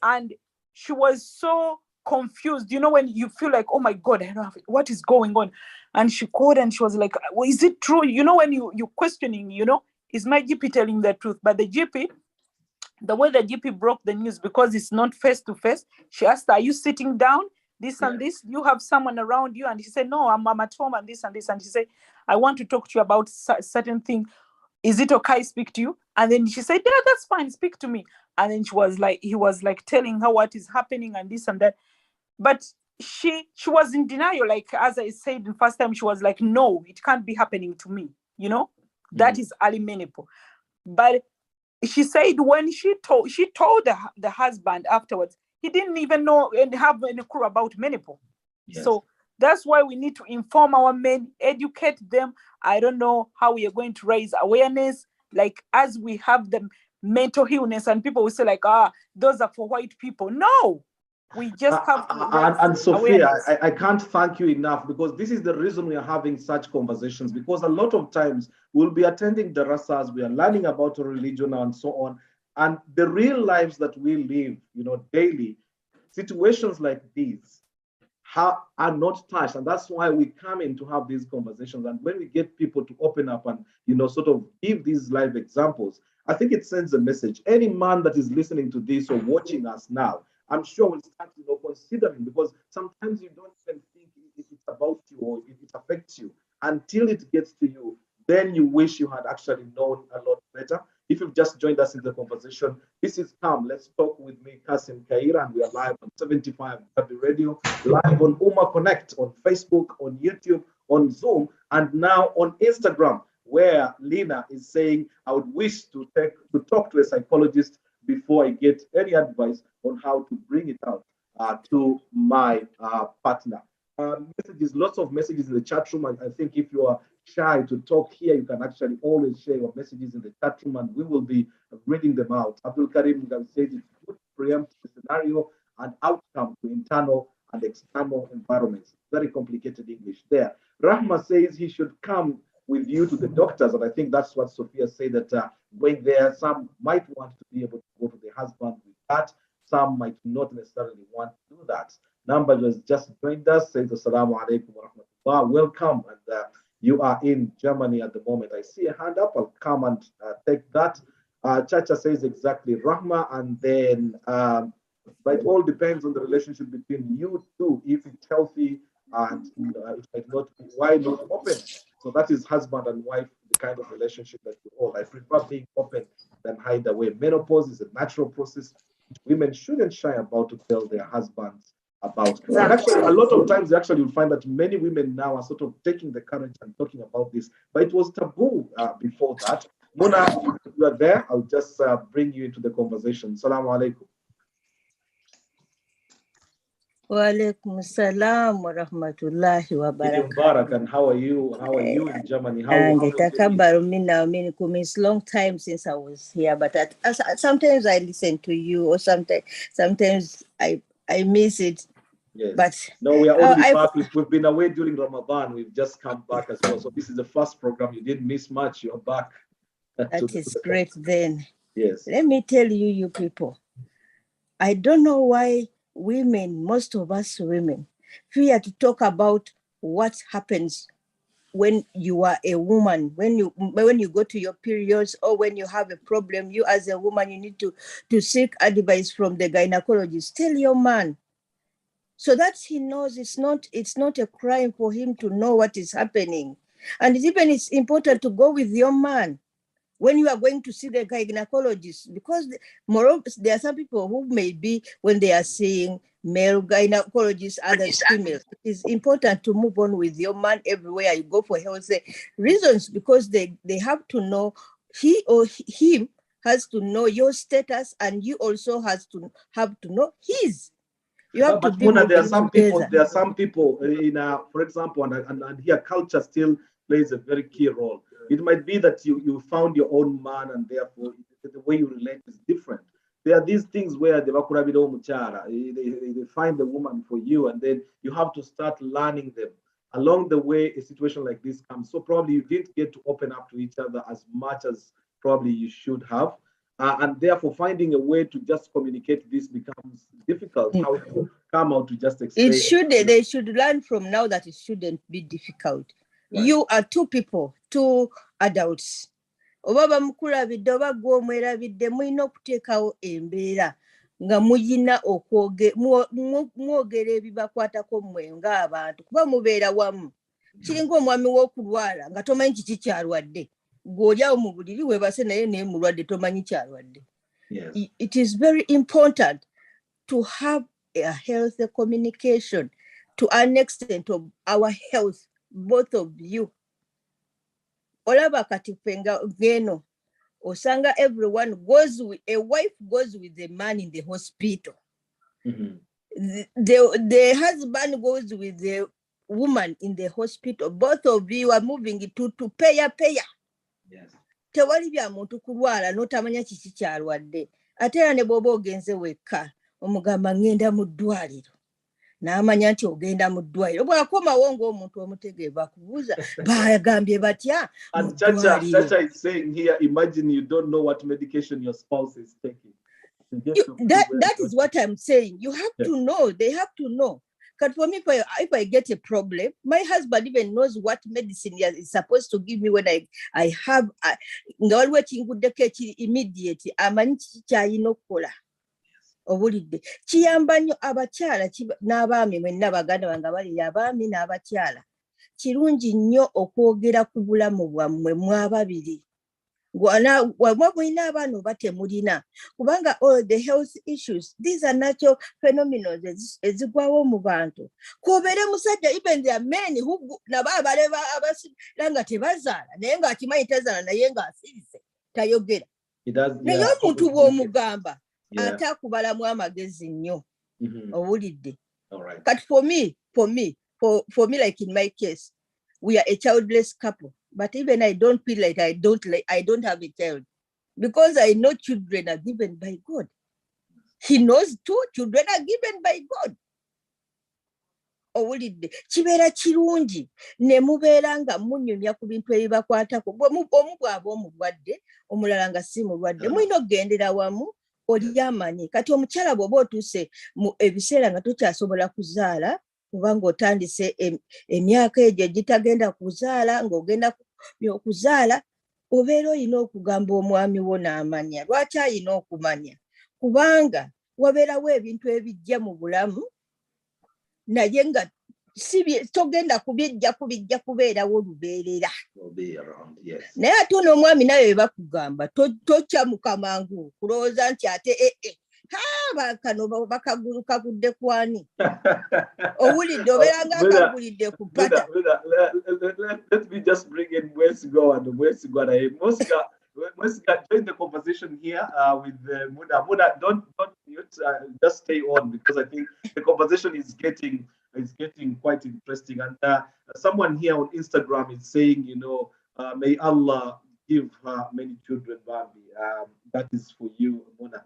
And she was so confused. You know, when you feel like, oh my God, I don't have it. What is going on? And she called and she was like, well, is it true? You know, when you're questioning, you know, is my GP telling the truth? But the GP, the way the GP broke the news, because it's not face to face, she asked, are you sitting down? This and this, you have someone around you? And she said, no, I'm at home and this and this. And she said, I want to talk to you about certain thing. Is it okay I speak to you? And then she said, yeah, that's fine, speak to me. And then he was like telling her what is happening and this and that. But she was in denial. Like, as I said the first time, she was like, no, it can't be happening to me. You know, that is early menopause. But she said when she told the husband afterwards, he didn't even know and have any clue about menopause. Yes. So that's why we need to inform our men, educate them. I don't know how we are going to raise awareness. Like, as we have the mental illness and people will say like, those are for white people. No, we just have to and Sophia, I can't thank you enough, because this is the reason we are having such conversations, because a lot of times we'll be attending darasas, we are learning about religion and so on, and the real lives that we live, you know, daily, situations like these are not touched, and that's why we come in to have these conversations. And when we get people to open up and, you know, sort of give these live examples, I think it sends a message. Any man that is listening to this or watching us now, I'm sure will start, you know, considering, because sometimes you don't even think it's about you or it affects you until it gets to you. Then you wish you had actually known a lot better. If you've just joined us in the conversation, this is Come Let's Talk with me, Kassim Kayira, and we are live on 75 W Radio, live on Uma Connect, on Facebook, on YouTube, on Zoom, and now on Instagram, where Lina is saying, I would wish to talk to a psychologist before I get any advice on how to bring it out to my partner. Messages, lots of messages in the chat room. I think if you are shy to talk here, you can actually always share your messages in the chat room and we will be reading them out. Abdul Karim says it's good to preempt the scenario and outcome to internal and external environments. Very complicated English there. Rahma says he should come with you to the doctors, and I think that's what Sophia said, that when there, some might want to be able to go to the husband with that, some might not necessarily want to do that. Number has just joined us, says Assalamu alaikum wa rahmatullah. Welcome, and you are in Germany at the moment. I see a hand up, I'll come and take that. Chacha says exactly, Rahma, and then, but it all depends on the relationship between you two, if it's healthy, and it might not be, why not open? So that is husband and wife, the kind of relationship that we all. I prefer being open than hide away. Menopause is a natural process. Women shouldn't shy about to tell their husbands about. Exactly. And actually, a lot of times, actually, you'll find that many women now are sort of taking the courage and talking about this. But it was taboo before that. Mona, if you are there, I'll just bring you into the conversation. Assalamu alaikum. Wa alaikum assalam wa rahmatullahi wa barakatuh. And how are you? How are you in Germany? It's a long time since I was here, but sometimes I listen to you, or sometimes I miss it. Yes. But no, we are already back. We've been away during Ramadan. We've just come back as well. So this is the first program. You didn't miss much. You're back. That is great then. Yes. Let me tell you, you people, I don't know why women, most of us women, fear to talk about what happens when you are a woman, when you go to your periods, or when you have a problem. You as a woman, you need to seek advice from the gynecologist. Tell your man, so that he knows it's not a crime for him to know what is happening. And it's important to go with your man when you are going to see the gynecologist, because moreover, there are some people who may be, when they are seeing male gynecologists, others females. It is important to move on with your man everywhere you go for health reasons, because they have to know, he or him has to know your status, and you also have to know his. You have to But be Mona, there are moving some people. together. There are some people in, for example, and here culture still plays a very key role. It might be that you found your own man, and therefore the way you relate is different. There are these things where they find the woman for you, and then you have to start learning them. Along the way, a situation like this comes. So probably you didn't get to open up to each other as much as probably you should have. And therefore, finding a way to just communicate this becomes difficult. How to come out to just explain. They should learn from now that it shouldn't be difficult. Right. You are two people, two adults. Oba bamukulabidde oba gw'omwerabidde mulina okuteekawo embeera nga muyina mwogera ebibakwatako mmwe ng'abantu kuba mubeera wamu. Kiringa omwami w'okulwala nga tomanyi kiki kyalwadde. Gw'olyawo mu buliri weebase naye naye mulwadde tomanyi kyalwadde. It is very important to have a healthy communication to an extent of our health, both of you. Olaba kati penga geno osanga everyone goes with a wife goes with the man in the hospital. The husband goes with the woman in the hospital. Both of you are moving to payer. Yes. Tewali bya muntu kulwala notamanya kiki kyalwadde. Ate era ne bw'oba ogenze wekka omugamba ngenda mu ddwaliro. N'amanya nti ogenda mu ddwaliro. Bw'akomawo ng'omuntu omutegeevu akubuuza bagambye batya mu ddwaliro. Chacha is saying here, imagine you don't know what medication your spouse is taking. That is what I'm saying. You have to know. They have to know. Because for me, if I get a problem, my husband even knows what medicine is supposed to give me when I have immediately. Obulidde kiyamba nnyo abakyala n'abaami mwenna baganda bange bali abaami n'abakyala kirungi nnyo okwogera ku bulamu bwammwe mwababiri wamwe mulina abaana oba temulina kubanga all the health issues these are natural phenomena ezigwawo mu bantu kubeere musajja even there are men who nabo abaleba abasira nga tebazaala naye ng'akimanyi tazaala naye ng'asirise tayogera naye omuntu bw'omugamba ate akubalamu amagezi nnyo owulidde. But for me like in my case we are a childless couple, but even I don't feel like I don't have a child because I know children are given by God. He knows too children are given by God. Owulidde kibeera kirungi ne mubeera nga munyumya ku bintu ebibakwatako omu bw'aba omulwadde omulala nga si mulwadde mulina okugendera wamu olyamanyi kati omukyala bw'oba otuuse mu ebiseera nga tokyasobola kuzaala kubanga otandise emyaka egyo egitagenda kuzaala ng'ogenda okuzaala obeera olina okugamba omwami wo n'amanya. Lwaki alina okumanya? Kubanga wabeerawo ebintu ebijja mu bulamu naye nga togenda kubijja kubeerawo lubeerera. Naye ate n'omwami naye bakugamba tokyamuka mangu kulowooza nti ate kano bakagulu kagudde kwani owulidde obeera ng'akagulidde ku pata. Let me just bring in Mwesigo and Mwesiga, join the conversation here with Muna. Muna, don't mute, just stay on because I think the conversation is getting quite interesting. And someone here on Instagram is saying, may Allah give her many children, Bambi. That is for you, Muna.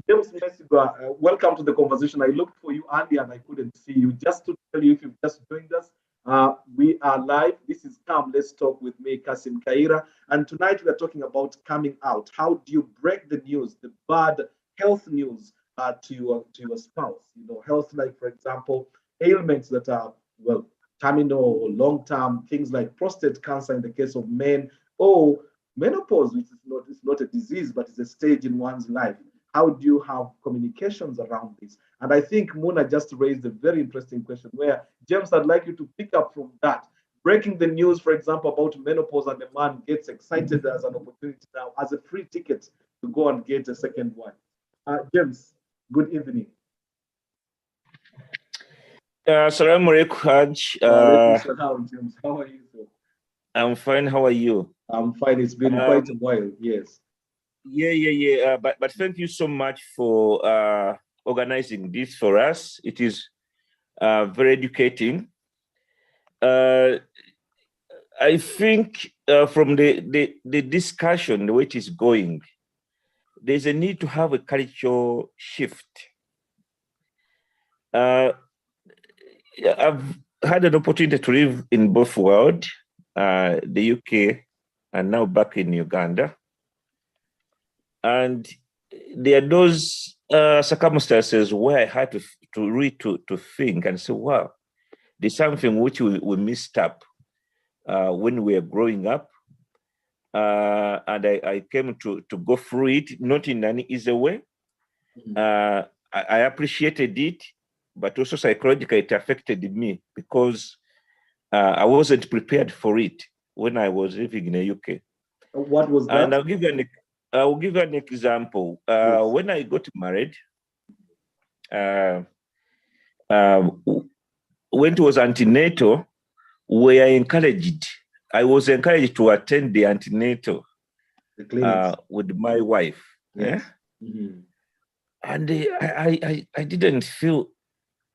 James Mwesiga, welcome to the conversation. I looked for you earlier and I couldn't see you. Just to tell you, if you've just joined us, we are live. This is Come Let's Talk with me, Kassim Kayira. And tonight we are talking about coming out. How do you break the news, the bad health news to your spouse? Health like, for example, ailments that are, terminal or long-term, things like prostate cancer in the case of men, or menopause, which is not a disease, but it's a stage in one's life. How do you have communications around this? And I think Muna just raised a very interesting question where, James, I'd like you to pick up from that. Breaking the news, for example, about menopause, and the man gets excited as an opportunity now, as a free ticket to go and get a second one. James, good evening. Assalamu alaikum, Haj. James. How are you, sir? I'm fine. How are you? I'm fine. It's been quite a while. Yes. Yeah. But thank you so much for organizing this for us. It is very educating. I think from the discussion, the way it is going, there's a need to have a cultural shift. I've had an opportunity to live in both worlds, the UK and now back in Uganda. And there are those circumstances where I had to think and say, wow, there's something which we missed up when we were growing up. And I came to go through it, not in an easy way. I appreciated it, but also psychologically it affected me because I wasn't prepared for it when I was living in the UK. What was that? And I'll give you an example. Yes. When I got married, when it was antenatal, we are encouraged. I was encouraged to attend the antenatal with my wife. Yes. Yeah? And I didn't feel,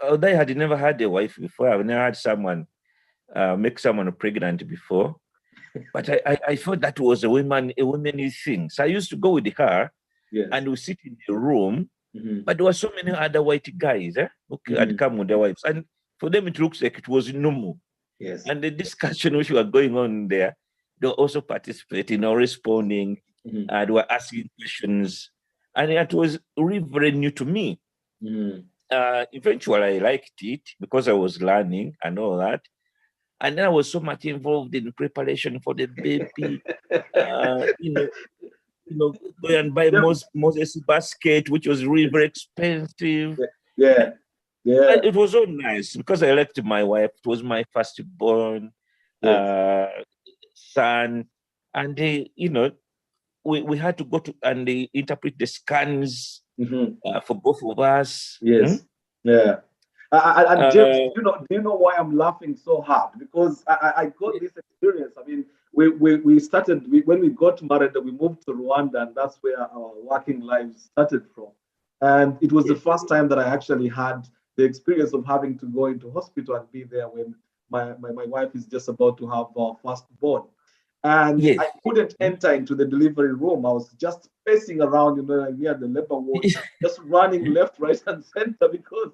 although I had never had a wife before, I've never had someone make someone pregnant before. But I thought that was a womanly thing. So I used to go with her, yes. and we sit in the room, but there were so many other white guys who had come with their wives. And for them, it looks like it was normal. Yes. And the discussion which were going on there, they were also participating or responding, and were asking questions. And it was really very new to me. Eventually, I liked it because I was learning and all that. And then I was so much involved in preparation for the baby. Go and buy Moses basket, which was really very expensive. Yeah. It was so nice because I liked my wife. It was my firstborn son. And we had to go to and they interpret the scans for both of us. Yes. Yeah. And James, do you know why I'm laughing so hard? Because I got this experience. I mean, we started when we got married. We moved to Rwanda, and that's where our working lives started from. And it was the first time that I actually had the experience of having to go into hospital and be there when my wife is just about to have our firstborn. And I couldn't enter into the delivery room. I was just pacing around, near the labor ward, just running left, right, and center because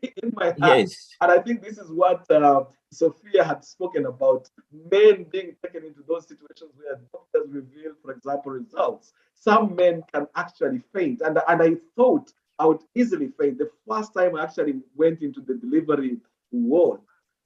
in my heart. And I think this is what Sophia had spoken about, men being taken into those situations where doctors reveal, for example, results. Some men can actually faint. And I thought I would easily faint. The first time I actually went into the delivery ward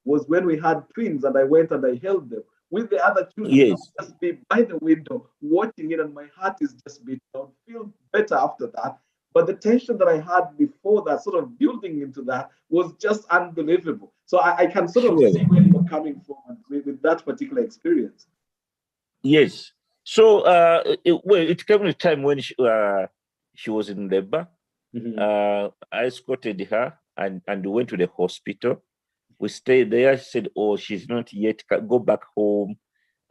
was when we had twins, and I went and I held them. With the other children, just be by the window watching it, and my heart is just beating. I would feel better after that. But the tension that I had before that, sort of building into that, was just unbelievable. So I can sort of see where you're coming from with that particular experience. Yes. So it came a time when she was in labor. I escorted her and went to the hospital. We stayed there. She said, "Oh, she's not yet. Go back home.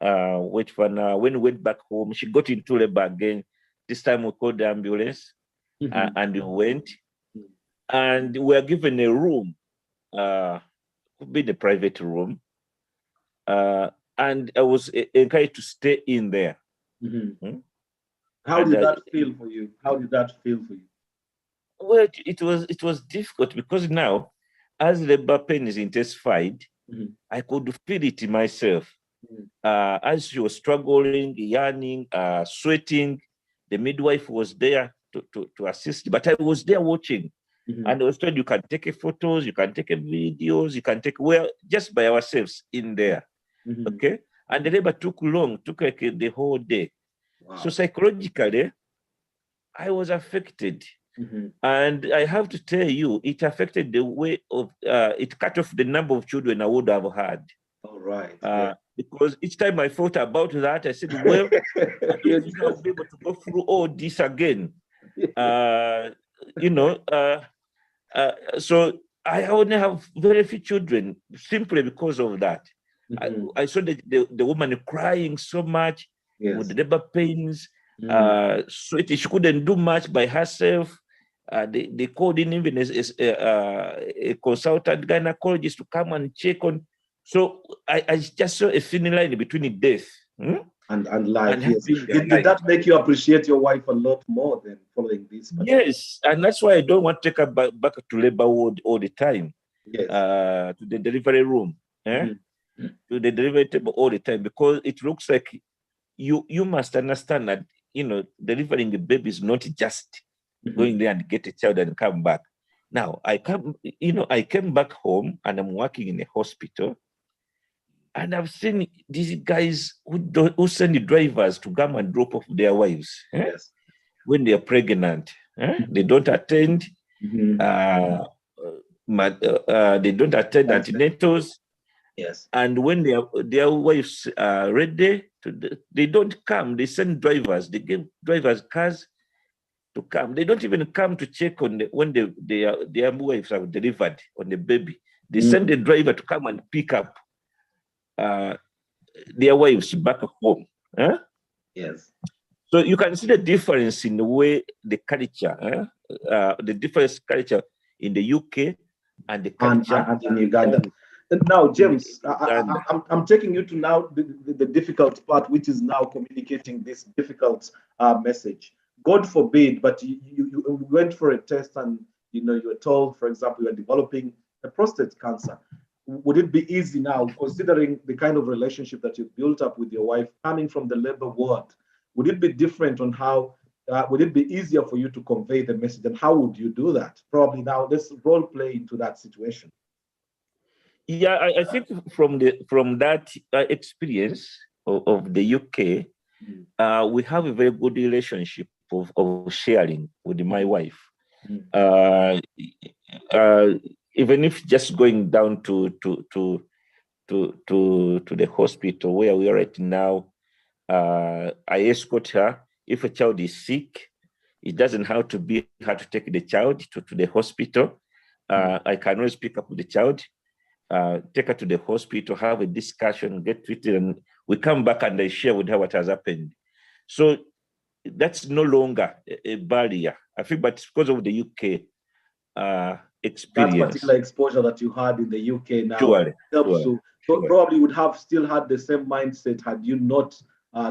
Wait for now." When we went back home, she got into labor again. This time we called the ambulance. And we went, and we were given a room, could be the private room, and I was encouraged to stay in there. How did that feel for you? Well, it was difficult because now, as labor pain is intensified, I could feel it myself. As she was struggling, yearning, sweating, the midwife was there to assist, but I was there watching. And I was told you can take photos, you can take videos, you can take just by ourselves in there. Okay. And the labor took like the whole day. Wow. So psychologically, I was affected. And I have to tell you, it affected the way of it cut off the number of children I would have had. All right. Because each time I thought about that, I said, well, I don't think I'll be able to go through all this again. So I only have very few children simply because of that. I saw the woman crying so much with labor pains, sweating. She couldn't do much by herself. They called in even a consultant gynecologist to come and check on. So I just saw a thin line between death and life. and Yes. having Did that make you appreciate your wife a lot more than following this? Yes, and that's why I don't want to take her back to labor ward all the time. Yes. To the delivery room, to the delivery table all the time, because it looks like you must understand that delivering the baby is not just going there and get a child and come back. Now I came back home and I'm working in a hospital, and I've seen these guys who send the drivers to come and drop off their wives when they are pregnant. They don't attend. They don't attend antenatals. Yes. And when their wives are ready, they don't come. They send drivers. They give drivers cars to come. They don't even come to check on when their wives have delivered on the baby. They send the driver to come and pick up their wives back home. Yes. So you can see the difference in the way the culture, the different culture in the UK and the culture and in Uganda. Now, James, I'm taking you to now the difficult part, which is now communicating this difficult message. God forbid, but you went for a test and you were told, for example, you are developing a prostate cancer. Would it be easy now, considering the kind of relationship that you've built up with your wife coming from the labor ward? Would it be different on how, would it be easier for you to convey the message, and how would you do that? Probably now, let's role play into that situation. Yeah, I think from that experience of the UK, we have a very good relationship of sharing with my wife. Even if just going down to the hospital where we are right now, I escort her. If a child is sick, it doesn't have to be her to take the child to the hospital. I can always pick up the child, take her to the hospital, have a discussion, get treated, and we come back and I share with her what has happened. So that's no longer a barrier, I think, but it's because of the UK experience. That particular exposure that you had in the UK now helps you. Sure. Probably would have still had the same mindset had you not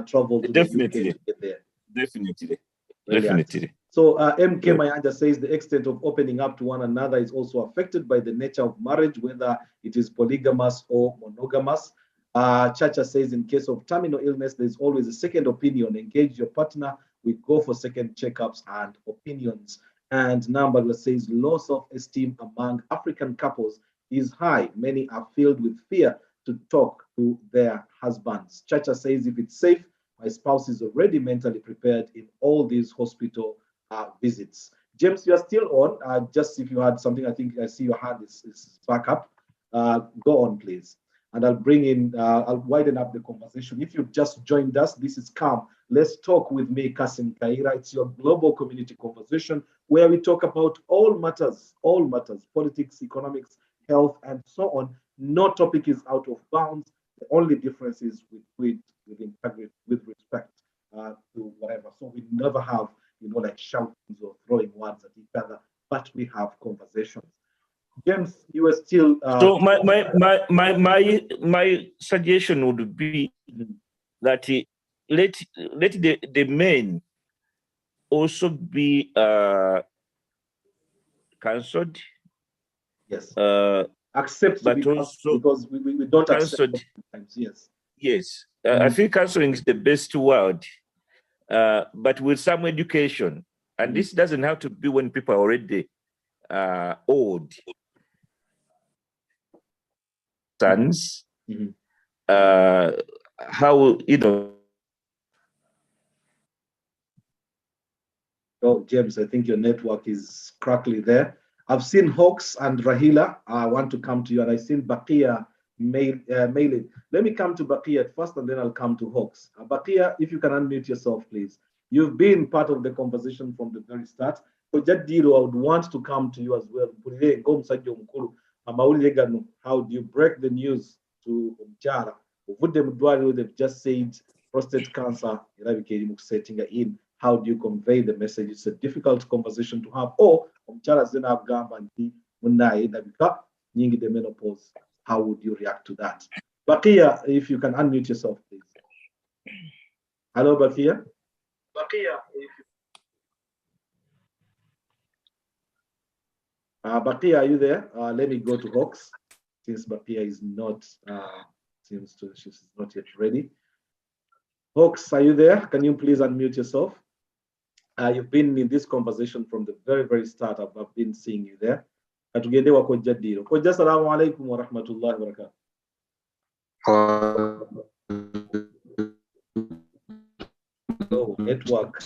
traveled to the UK to get there. Definitely. Brilliant. Definitely. So MK Mayanja says the extent of opening up to one another is also affected by the nature of marriage, whether it is polygamous or monogamous. Chacha says in case of terminal illness, there's always a second opinion. Engage your partner. We go for second checkups and opinions. And Nambala says low self-esteem among African couples is high. Many are filled with fear to talk to their husbands. Chacha says if it's safe, my spouse is already mentally prepared in all these hospital visits. James, you are still on. Just if you had something, I think I see your hand is back up. Go on, please. And I'll bring in, I'll widen up the conversation. If you've just joined us, this is Calm. Let's talk with me, Kassim Kayira. It's your global community conversation where we talk about all matters, politics, economics, health, and so on. No topic is out of bounds. The only difference is with integrity, with respect to whatever. So we never have, like shoutings or throwing words at each other, but we have conversations. James, you were still. So my suggestion would be that let the men also be cancelled. Yes. Accept, but because we don't accept sometimes. Yes. Yes. I think counseling is the best word, but with some education. And this doesn't have to be when people are already old. Sons, how, Oh, James, I think your network is crackly there. I've seen Hawks and Rahila. I want to come to you, and I've seen Bakia mailing. Let me come to Bakia at first, and then I'll come to Hawks. Bakia, if you can unmute yourself, please. You've been part of the conversation from the very start. For Jadiro, I would want to come to you as well. How do you break the news to Mjara? They've just said prostate cancer setting in. how do you convey the message? It's a difficult conversation to have. Or the menopause. How would you react to that? Bakia, if you can unmute yourself, please. Hello, Bakia. Bakia, are you there? Let me go to Hawks, since Bakia is not, she's not yet ready. Hawks, are you there? Can you please unmute yourself? You've been in this conversation from the very, very start. I've been seeing you there. Atugende wa Koja Diro. Koja, salamu alaikum wa rahmatullahi wa barakatuh. Oh, network.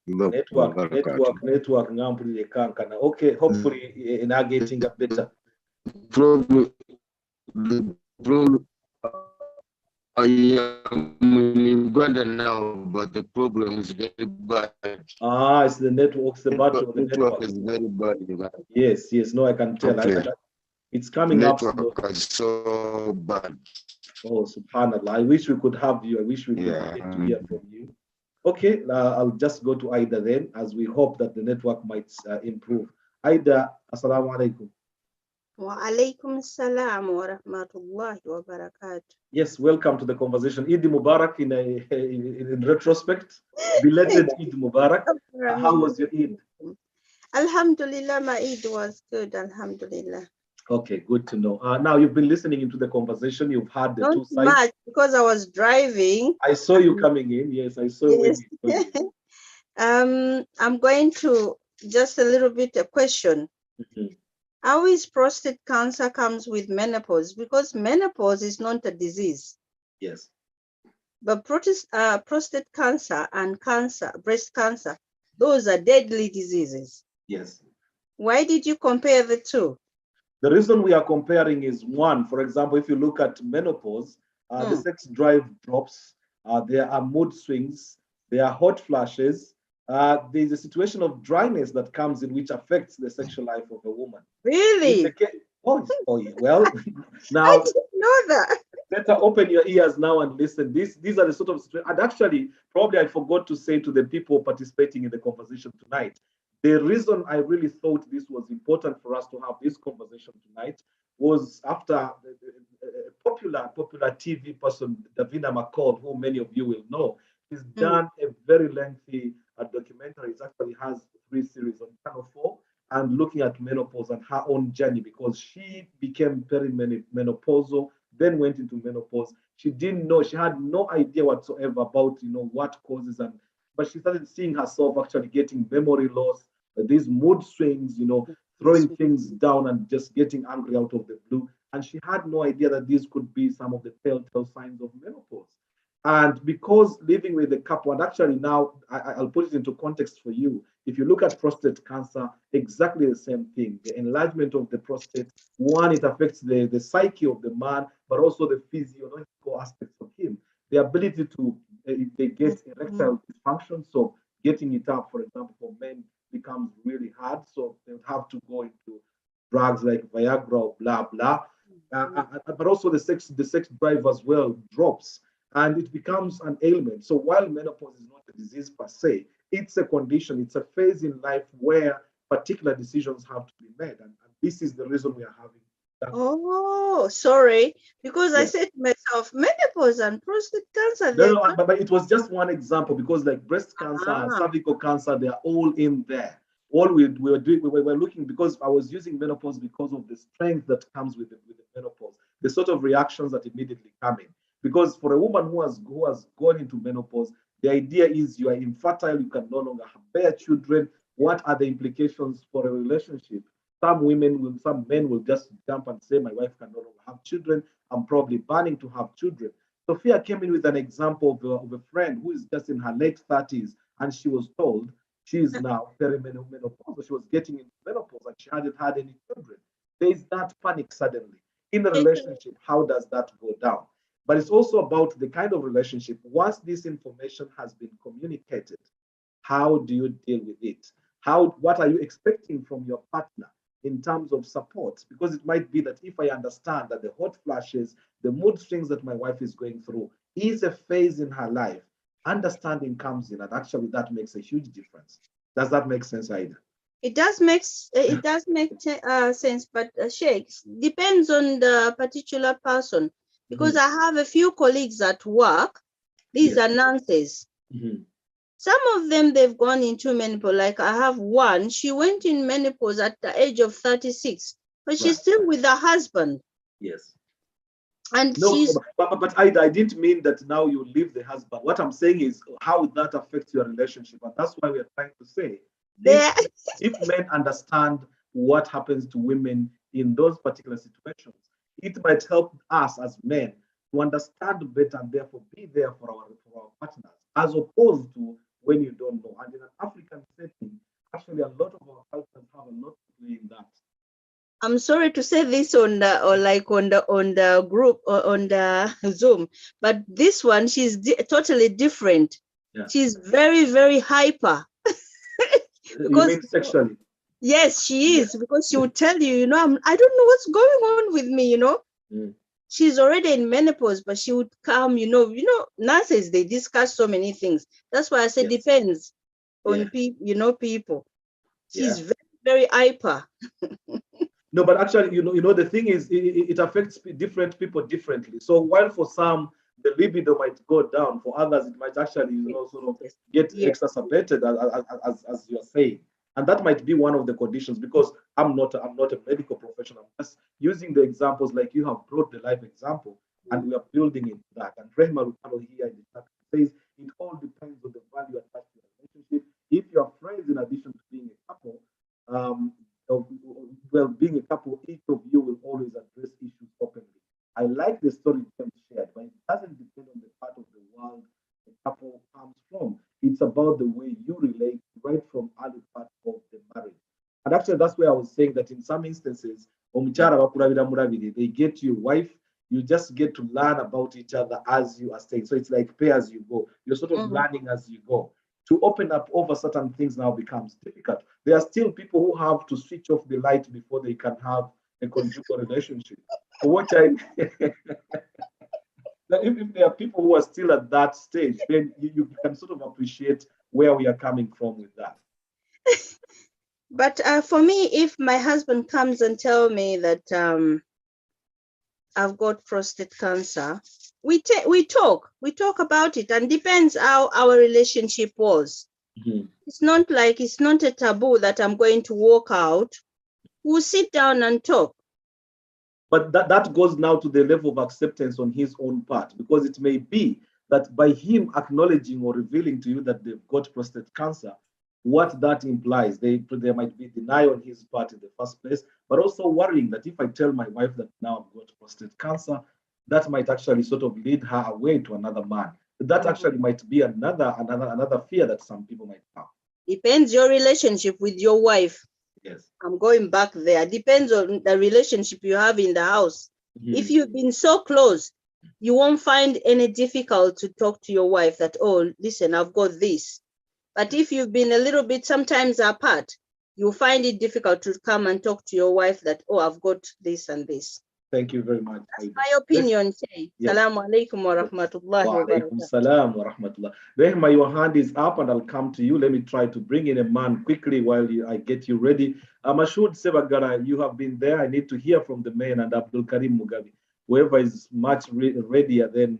Network ngampulire kankana. Okay, hopefully now getting better. Problem I am in Uganda now, but the problem is very bad. It's the network. It's the battle. The network is very bad. Yes, no, I can tell. Okay. It's coming up. Network is so bad. Oh, subhanallah. I wish we could have you. I wish we could get to hear from you. Okay, I'll just go to Aida then, as we hope that the network might improve. Aida, assalamu alaikum. Wa alaikum assalam wa rahmatullahi wa barakatuh. Yes, welcome to the conversation. Eid Mubarak in retrospect. Belated Eid Mubarak. How was your Eid? Alhamdulillah, my Eid was good. Alhamdulillah. Okay, good to know. Now you've been listening into the conversation. You've had the Not two sides. much, because I was driving. I saw you coming in. Yes, I saw you. Yes. I'm going to just a little bit a question. How is prostate cancer comes with menopause? Because menopause is not a disease. Yes. But prostate cancer and breast cancer, those are deadly diseases. Yes. Why did you compare the two? The reason we are comparing is one, for example, if you look at menopause, the sex drive drops, there are mood swings, there are hot flashes, there's a situation of dryness that comes in which affects the sexual life of a woman. Really? Oh, well, now I didn't know that. Better open your ears now and listen. These are the sort of, and actually, probably I forgot to say to the people participating in the conversation tonight, the reason I really thought this was important for us to have this conversation tonight was after a popular TV person, Davina McCall, who many of you will know, he's done a very lengthy documentary. It actually has 3 series on Channel 4 and looking at menopause and her own journey, because she became perimenopausal, then went into menopause. She didn't know, she had no idea whatsoever about, what causes, but she started seeing herself actually getting memory loss, these mood swings, throwing things down and just getting angry out of the blue. And she had no idea that these could be some of the telltale signs of menopause. And because living with a couple, and actually now I'll put it into context for you. If you look at prostate cancer, exactly the same thing. The enlargement of the prostate, one, it affects the psyche of the man, but also the physiological aspects of him. The ability to, if they get erectile dysfunction, so getting it up, for example, for men becomes really hard. So they would have to go into drugs like Viagra or blah, blah. But also the sex drive as well drops, and it becomes an ailment. So while menopause is not a disease per se, it's a condition, it's a phase in life where particular decisions have to be made. And this is the reason we are having that. Oh, sorry. Because I said to myself, menopause and prostate cancer. No, but it was just one example, because like breast cancer, cervical cancer, they're all in there. All we were doing, we were looking, because I was using menopause because of the strength that comes with the menopause, the sort of reactions that immediately come in. Because for a woman who has gone into menopause, the idea is you are infertile, you can no longer bear children. What are the implications for a relationship? Some men will just jump and say, my wife can no longer have children. I'm probably planning to have children. Sophia came in with an example of a friend who is just in her late 30s, and she was told she is now perimenopausal. She was getting into menopause and she hadn't had any children. There is that panic suddenly. In a relationship, how does that go down? But it's also about the kind of relationship. Once this information has been communicated, how do you deal with it? What are you expecting from your partner in terms of support? Because it might be that if I understand that the hot flashes, the mood swings that my wife is going through is a phase in her life, understanding comes in, and actually that makes a huge difference. Does that make sense, Aida? It does make sense, but Sheikh, depends on the particular person, because I have a few colleagues at work. These are nurses. Some of them, they've gone into menopause. Like I have one, she went in menopause at the age of 36, but she's still with her husband. Yes. And no, she's but I didn't mean that now you leave the husband. What I'm saying is how that affects your relationship, and that's why we're trying to say if men understand what happens to women in those particular situations, it might help us as men to understand better and therefore be there for our partners, as opposed to when you don't know. And in an African setting, actually a lot of our cultures have a lot to play in that. I'm sorry to say this on the on the group or on the Zoom, but this one, she's totally different. Yeah. She's very, very hyper. You mean sexually? Yes, she is, because she would tell you, I don't know what's going on with me, She's already in menopause, but she would come, nurses, they discuss so many things. That's why I say depends on people. She's very, very hyper. No, but actually, the thing is, it affects different people differently. So while for some, the libido might go down, for others, it might actually, sort of get exacerbated, as you're saying. And that might be one of the conditions, because I'm not a medical professional. I'm just using the examples like you have brought the life example, and we are building into that. And Rehma Rukalo here in the chat says, it all depends on the value attached to your relationship. If you are friends in addition to being a couple, being a couple, each of you will always address issues openly. I like the story James shared, but it doesn't depend on the part of the world the couple comes from. It's about the way you relate right from early part of the marriage. And actually, that's where I was saying that in some instances, they get your wife, you just get to learn about each other as you are staying. So it's like pay as you go. You're sort of learning as you go. To open up over certain things now becomes difficult. There are still people who have to switch off the light before they can have a conjugal relationship. For which if there are people who are still at that stage, then you can sort of appreciate where we are coming from with that. But for me, if my husband comes and tell me that I've got prostate cancer, we talk about it, and depends how our relationship was. It's not a taboo that I'm going to walk out. We'll sit down and talk. But that goes now to the level of acceptance on his own part, because it may be that by him acknowledging or revealing to you that they've got prostate cancer, what that implies, there might be denial on his part in the first place, but also worrying that if I tell my wife that now I've got prostate cancer, that might actually sort of lead her away to another man. That actually might be another fear that some people might have. Depends your relationship with your wife. Yes. I'm going back there. Depends on the relationship you have in the house. If you've been so close, you won't find any difficult to talk to your wife that, oh, listen, I've got this. But if you've been a little bit sometimes apart, you'll find it difficult to come and talk to your wife that, oh, I've got this and this. Thank you very much. That's my opinion. Yes. Assalamu alaikum wa rahmatullahi wa barakatuh. Salam wa rahmatullah. Rehma, your hand is up and I'll come to you. Let me try to bring in a man quickly while I get you ready. Mashood Sebagara, you have been there. I need to hear from the men, and Abdul Karim Mugabe. Whoever is much readier, then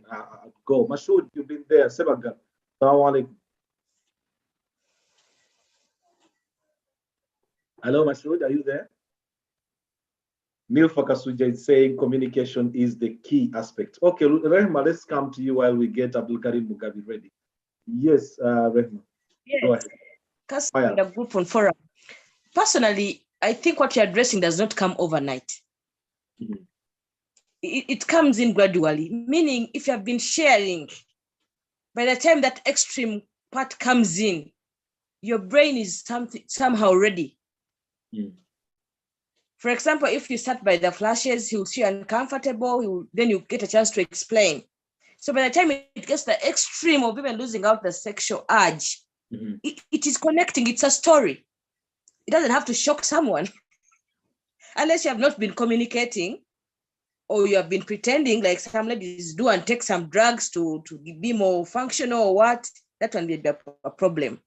go. Mashood, you've been there. Sebagara. Assalamu alaikum. Hello, Mashood, are you there? Nilfa Kasuja is saying communication is the key aspect. Okay, Rehma, let's come to you while we get Abdul Karim Mugabe ready. Yes, Rehma. Yes. Go ahead. Kassim, the group on forum. Personally, I think what you're addressing does not come overnight. It comes in gradually, meaning if you have been sharing, by the time that extreme part comes in, your brain is somehow ready. For example, if you start by the flashes, he'll see you uncomfortable, then you get a chance to explain. So by the time it gets the extreme of even losing out the sexual urge, it is connecting, it's a story. It doesn't have to shock someone unless you have not been communicating or you have been pretending like some ladies do and take some drugs to be more functional or what, that can be a problem.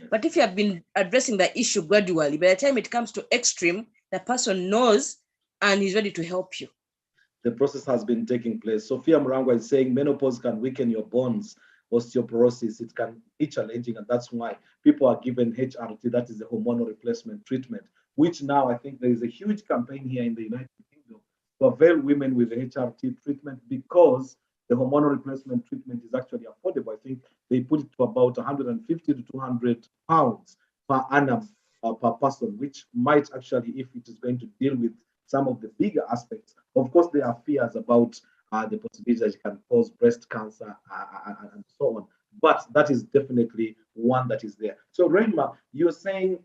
But if you have been addressing the issue gradually, by the time it comes to extreme, the person knows and is ready to help you. The process has been taking place. Sophia Murangwa is saying menopause can weaken your bones, osteoporosis, it can be challenging, and that's why people are given HRT, that is the hormonal replacement treatment, which now I think there is a huge campaign here in the United Kingdom to avail women with the HRT treatment because the hormonal replacement treatment is actually affordable. I think they put it to about 150 to 200 pounds per annum per person, which might actually, if it is going to deal with some of the bigger aspects. Of course, there are fears about the possibility that it can cause breast cancer and so on. But that is definitely one that is there. So, Rehma, you're saying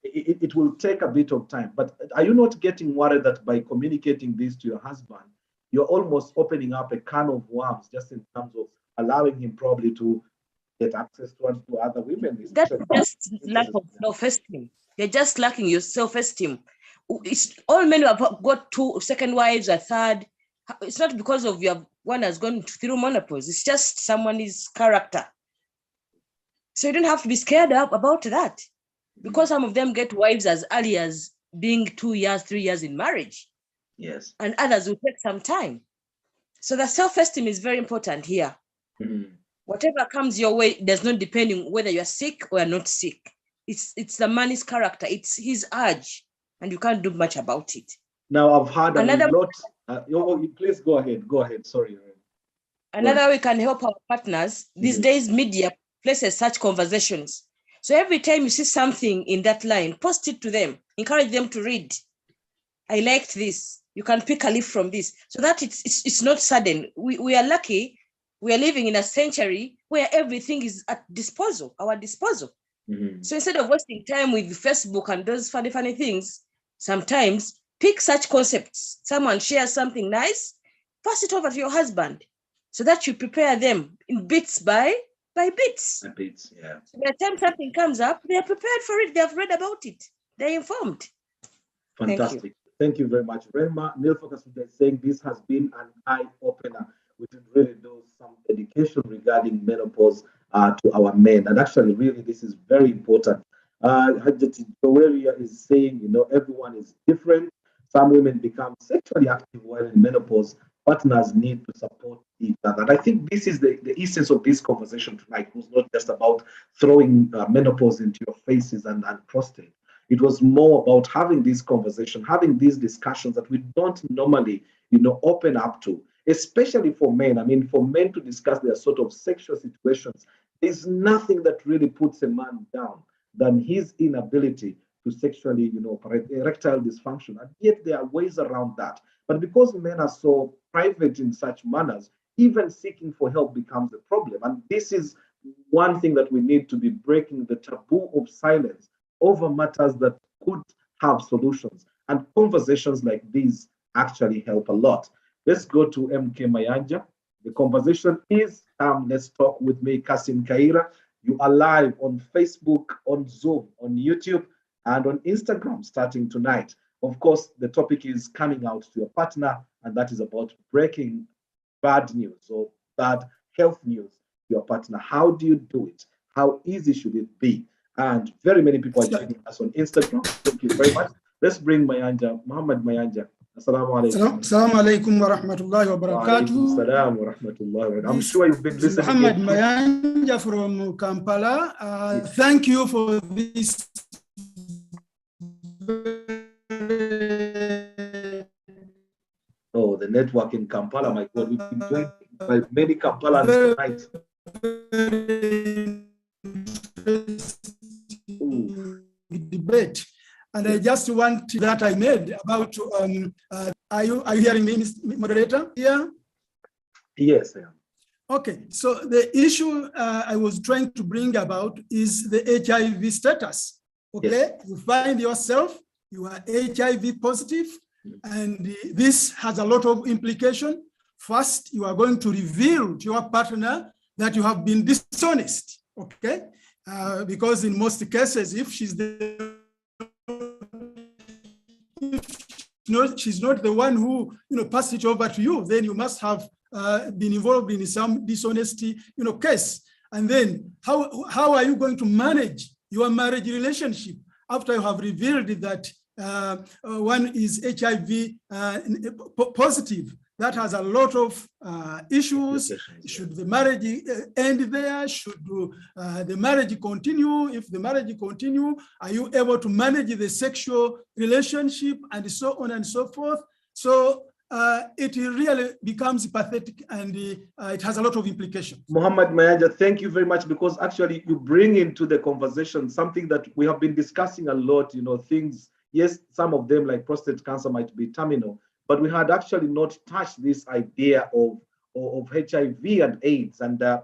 it will take a bit of time, but are you not getting worried that by communicating this to your husband, you're almost opening up a can of worms just in terms of allowing him probably to get access to other women? That's just lack of self-esteem. You're just lacking your self-esteem. It's all men who have got two second wives, a third. It's not because of one has gone through menopause. It's just someone's character. So you don't have to be scared about that, because some of them get wives as early as being 2 years, 3 years in marriage. Yes. And others will take some time. So the self-esteem is very important here. Mm-hmm. Whatever comes your way does not depend on whether you're sick or you're not sick. It's the man's character. It's his urge, and you can't do much about it. Now I've had a lot. Please go ahead. Go ahead. Sorry. Another way we can help our partners these days. Media places such conversations. So every time you see something in that line, post it to them. Encourage them to read. I liked this. You can pick a leaf from this, so that it's not sudden. We are lucky. We are living in a century where everything is at our disposal. Mm-hmm. So instead of wasting time with Facebook and those funny things, sometimes pick such concepts. Someone shares something nice, pass it over to your husband so that you prepare them in bits by bits. By bits, yeah. So by the time something comes up, they are prepared for it. They have read about it. They're informed. Fantastic. Thank you very much. Renma, Neil Focus is saying this has been an eye-opener. We should really do some education regarding menopause to our men. And actually, really, this is very important. Joeria is saying, everyone is different. Some women become sexually active while in menopause. Partners need to support each other. And I think this is the essence of this conversation tonight. It was not just about throwing menopause into your faces and prostate. It was more about having this conversation, having these discussions that we don't normally, open up to, especially for men. I mean, for men to discuss their sort of sexual situations, there's nothing that really puts a man down than his inability to sexually, operate, erectile dysfunction. And yet there are ways around that. But because men are so private in such manners, even seeking for help becomes a problem. And this is one thing that we need to be breaking, the taboo of silence over matters that could have solutions. And conversations like these actually help a lot. Let's go to MK Mayanja. The conversation is Let's Talk with me, Kassim Kayira. You are live on Facebook, on Zoom, on YouTube, and on Instagram starting tonight. Of course, the topic is coming out to your partner, and that is about breaking bad news or bad health news to your partner. How do you do it? How easy should it be? And very many people are joining us on Instagram. Thank you very much. Let's bring Mayanja, Muhammad Mayanja. Assalamu alaikum. Assalamu alaikum wa rahmatullahi wa barakatuh. Assalam wa rahmatullahi wa. I'm sure you've been listening. Muhammad Mayanja from Kampala. Thank you for this. Oh, the network in Kampala, my God, we've been joined by many Kampalans tonight. Debate, and I just want that I made about are you hearing me, moderator? Yeah. Yes, I am. Okay, so the issue I was trying to bring about is the HIV status. Okay, yes. You find yourself, you are HIV positive, and this has a lot of implication. First, you are going to reveal to your partner that you have been dishonest. Okay. Because in most cases, if she's not the one who, passed it over to you. Then you must have been involved in some dishonesty, case. And then how are you going to manage your marriage relationship after you have revealed that one is HIV positive? That has a lot of issues. Should the marriage end there? Should the marriage continue? If the marriage continue, are you able to manage the sexual relationship and so on and so forth? So it really becomes pathetic, and it has a lot of implications. Muhammad Mayanja, thank you very much, because actually you bring into the conversation something that we have been discussing a lot, things, yes, some of them like prostate cancer might be terminal, but we had actually not touched this idea of HIV and AIDS and the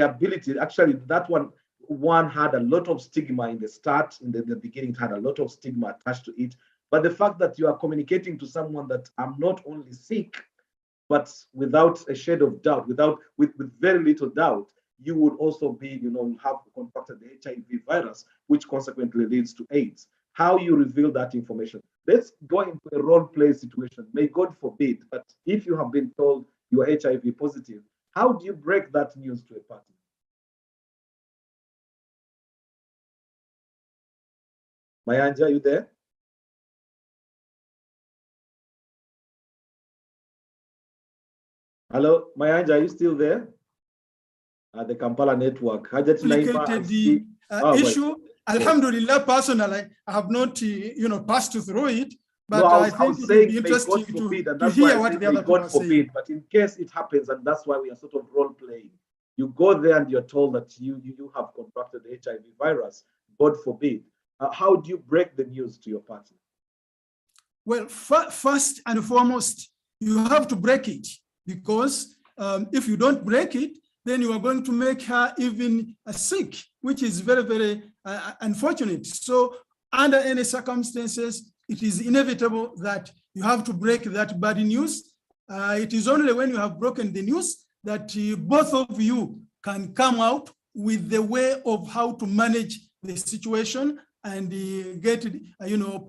ability, actually that one had a lot of stigma in the start, in the beginning, it had a lot of stigma attached to it. But the fact that you are communicating to someone that I'm not only sick, but without a shade of doubt, with very little doubt, you would also be, have contracted the HIV virus, which consequently leads to AIDS. How you reveal that information? Let's go into a role play situation. May God forbid, but if you have been told you are HIV positive, how do you break that news to a party? Mayanja, are you there? Hello, Mayanja, are you still there? The Kampala network. Complicated the issue. Right. Alhamdulillah, personally, I have not, passed through it, but no, I think it would be interesting to hear what the other people are saying. But in case it happens, and that's why we are sort of role playing, you go there and you're told that you have contracted the HIV virus, God forbid. How do you break the news to your party? Well, first and foremost, you have to break it, because if you don't break it, then you are going to make her even sick, which is very, very unfortunate. So under any circumstances, it is inevitable that you have to break that bad news. It is only when you have broken the news that both of you can come out with the way of how to manage the situation and get,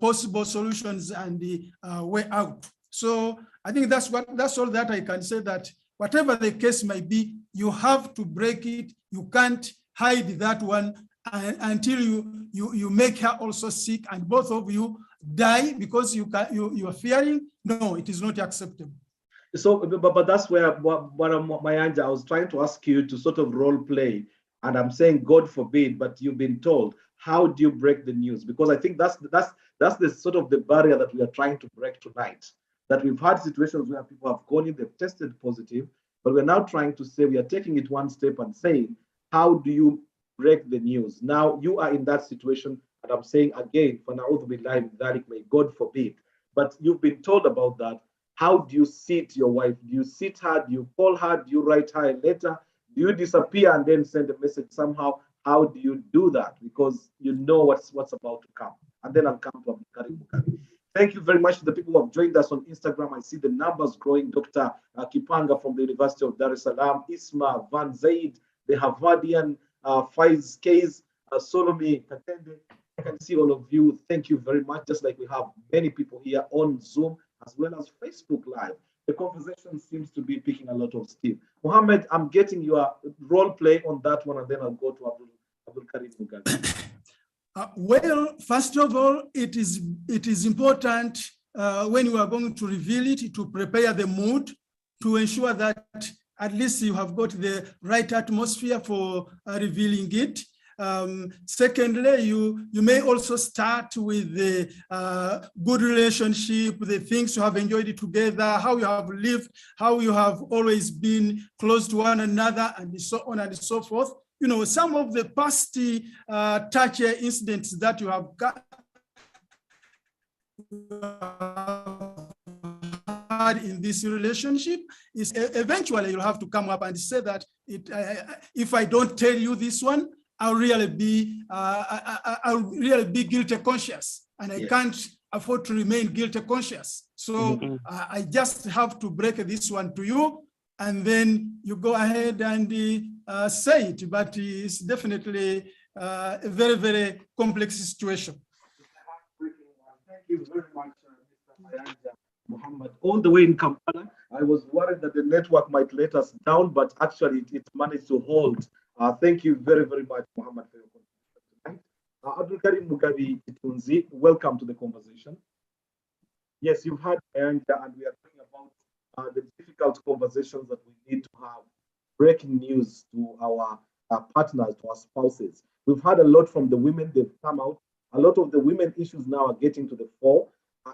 possible solutions and the way out. So I think that's all that I can say, that whatever the case might be, you have to break it. You can't hide that one until you make her also sick and both of you die because you are fearing. No, it is not acceptable. So, but that's where Mayanja, I was trying to ask you to sort of role play, and I'm saying God forbid, but you've been told. How do you break the news? Because I think that's the sort of the barrier that we are trying to break tonight. That we've had situations where people have gone in, they've tested positive, but we're now trying to say, we are taking it one step and saying, how do you break the news? Now you are in that situation, and I'm saying again, for na'udhu billahi min dhalik, may God forbid, but you've been told about that. How do you sit your wife? Do you sit her? Do you call her? Do you write her a letter? Do you disappear and then send a message somehow? How do you do that? Because you know what's about to come. And then I'll come to Abdul Karim. Thank you very much to the people who have joined us on Instagram. I see the numbers growing. Dr. Kipanga from the University of Dar es Salaam, Isma, Van Zaid, the Harvardian, Faiz Kays, Solomon Katende. I can see all of you. Thank you very much. Just like we have many people here on Zoom as well as Facebook Live. The conversation seems to be picking a lot of steam. Mohammed, I'm getting your role play on that one, and then I'll go to Abdul Karim Mugabe. Well, first of all, it is important when you are going to reveal it to prepare the mood to ensure that at least you have got the right atmosphere for revealing it. Secondly, you may also start with the good relationship, the things you have enjoyed together, how you have lived, how you have always been close to one another, and so on and so forth. Some of the past touchy incidents that you have got in this relationship is eventually you'll have to come up and say that if I don't tell you this one, I'll really be guilty conscious, and I can't afford to remain guilty conscious. So I just have to break this one to you, and then you go ahead and say it. But it's definitely a very, very complex situation. Thank you very much, Mr. Muhammad, all the way in Kampala. I was worried that the network might let us down, but actually it managed to hold. Thank you very, very much, Muhammad, for your contribution tonight. Abdul Karim Mugabi Itunzi, welcome to the conversation. Yes, you've had Mayanja, and we are talking about the difficult conversations that we need to have, breaking news to our partners, to our spouses. We've had a lot from the women, they've come out. A lot of the women issues now are getting to the fore.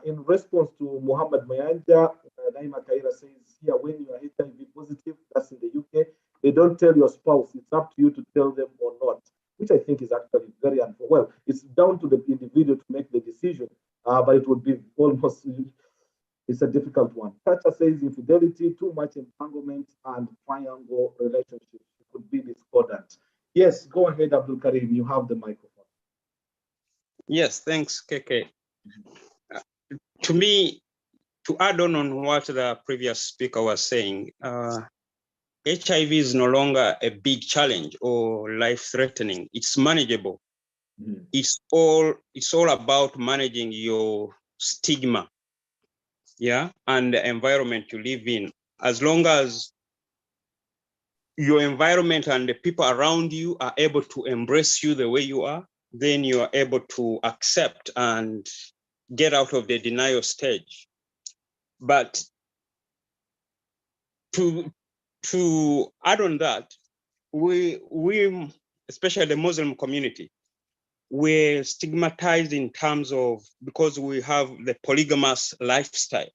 In response to Muhammad Mayanja, Naima Kayira says here, when you are HIV positive, that's in the UK, they don't tell your spouse. It's up to you to tell them or not, which I think is actually very unfair. Well, it's down to the individual to make the decision, but it would be almost, it's a difficult one. Thatcher says infidelity, too much entanglement, and triangle relationships could be discordant. Yes, go ahead, Abdul Karim, you have the microphone. Yes, thanks, KK. To me, to add on what the previous speaker was saying, HIV is no longer a big challenge or life-threatening. It's manageable. It's all about managing your stigma, yeah, and the environment you live in. As long as your environment and the people around you are able to embrace you the way you are, then you are able to accept and get out of the denial stage. But to add on that, we especially the Muslim community, we're stigmatized in terms of, because we have the polygamous lifestyle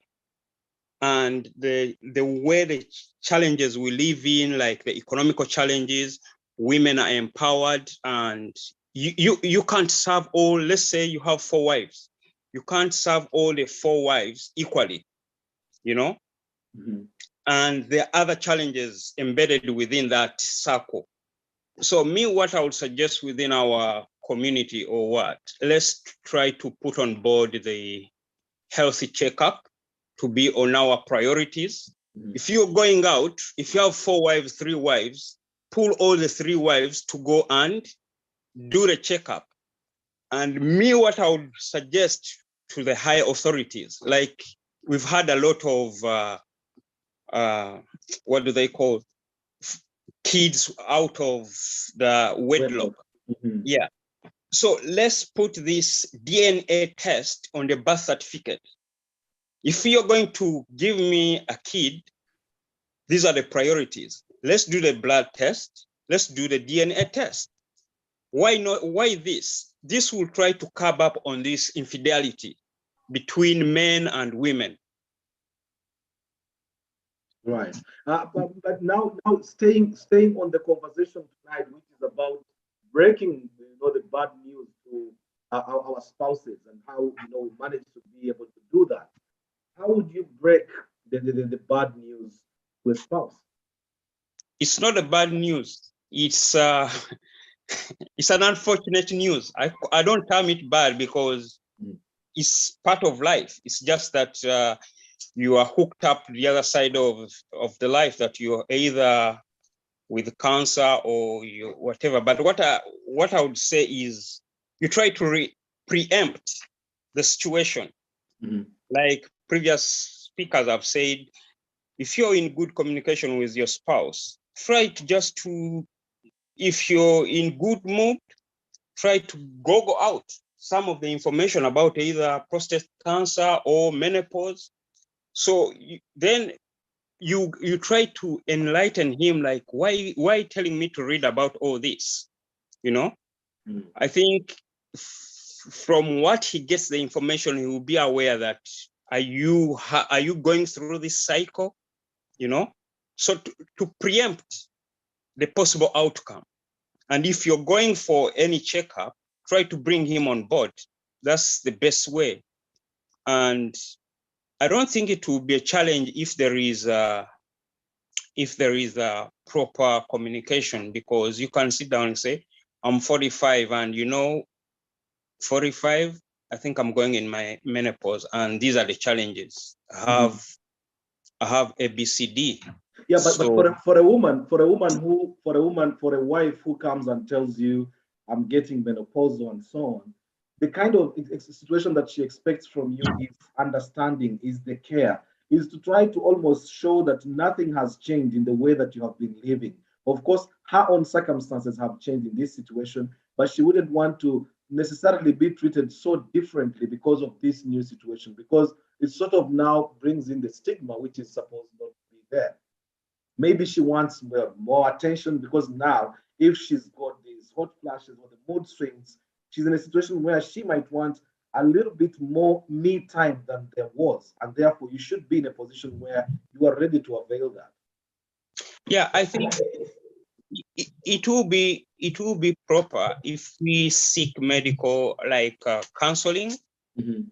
and the way the challenges we live in, like the economical challenges, women are empowered, and you can't serve all. Let's say you have 4 wives. You can't serve all the 4 wives equally, you know? And there are other challenges embedded within that circle. So me, what I would suggest within our community or what, let's try to put on board the healthy checkup to be on our priorities. If you're going out, if you have 4 wives, 3 wives, pull all the 3 wives to go and do the checkup. And me, what I would suggest to the high authorities, like we've had a lot of, what do they call, kids out of the wedlock. Yeah. So let's put this DNA test on the birth certificate. If you're going to give me a kid, these are the priorities. Let's do the blood test. Let's do the DNA test. Why not? Why this? This will try to curb up on this infidelity between men and women. Right. But now staying on the conversation tonight, which is about breaking, the bad news to our spouses and how we manage to be able to do that. How would you break the bad news to a spouse? It's not a bad news. It's it's an unfortunate news. I don't term it bad because it's part of life. It's just that you are hooked up to the other side of the life, that you're either with cancer or whatever. But what I would say is you try to preempt the situation. Like previous speakers have said, if you're in good communication with your spouse, try to if you're in good mood, try to go out some of the information about either prostate cancer or menopause. So then you try to enlighten him, like, why telling me to read about all this? I think from what he gets the information, he will be aware that are you going through this cycle? So to preempt the possible outcome. And if you're going for any checkup, try to bring him on board. That's the best way. And I don't think it will be a challenge if there is a proper communication, because you can sit down and say, I'm 45 and 45, I think I'm going in my menopause and these are the challenges. I have ABCD. Yeah, but for a wife who comes and tells you I'm getting menopausal and so on, the kind of situation that she expects from you is understanding, is the care, is to try to almost show that nothing has changed in the way that you have been living. Of course, her own circumstances have changed in this situation, but she wouldn't want to necessarily be treated so differently because of this new situation, because it sort of now brings in the stigma, which is supposed not to be there. Maybe she wants more attention because now, if she's got these hot flashes or the mood swings, she's in a situation where she might want a little bit more me time than there was. And therefore, you should be in a position where you are ready to avail that. Yeah, I think it will be proper if we seek medical counseling. Mm-hmm.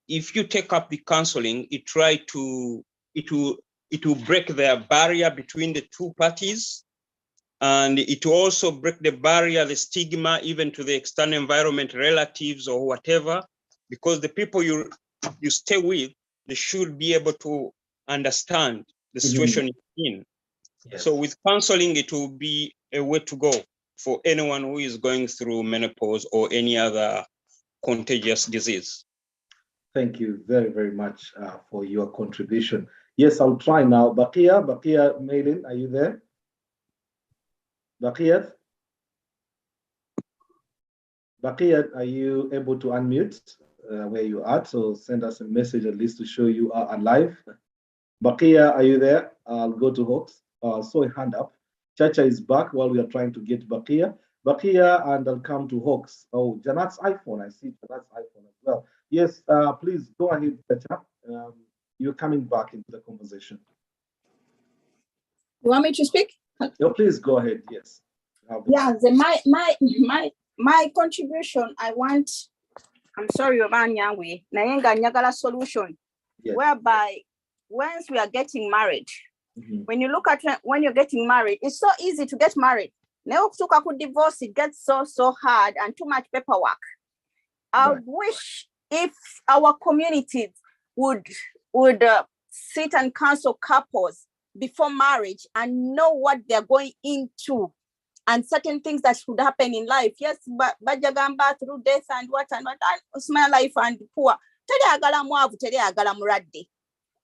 If you take up the counseling, it will break the barrier between the two parties, and it will also break the barrier, the stigma, even to the external environment, relatives or whatever, because the people you stay with, they should be able to understand the situation you're in. Yes. So with counseling, it will be a way to go for anyone who is going through menopause or any other contagious disease. Thank you very, very much for your contribution. Yes, I'll try now. Bakia Maylin, are you there? Bakia, are you able to unmute where you are? So send us a message at least to show you are alive. Bakia, are you there? I'll go to Hawks. Saw a hand up. Chacha is back while we are trying to get Bakia, and I'll come to Hawks. Oh, Janat's iPhone. I see Janat's iPhone as well. Yes, please go ahead, Chacha. You're coming back into the conversation. You want me to speak? No, please go ahead. Yes. Yeah, my contribution. I'm sorry, Omanyangwe. Nayenga nyagala solution. Yes. Whereby once we are getting married, when you look at when you're getting married, it's so easy to get married. Now to divorce, it gets so hard and too much paperwork. I wish if our communities would sit and counsel couples before marriage and know what they're going into and certain things that should happen in life. Yes, but bajagamba through death and what, and small life and poor.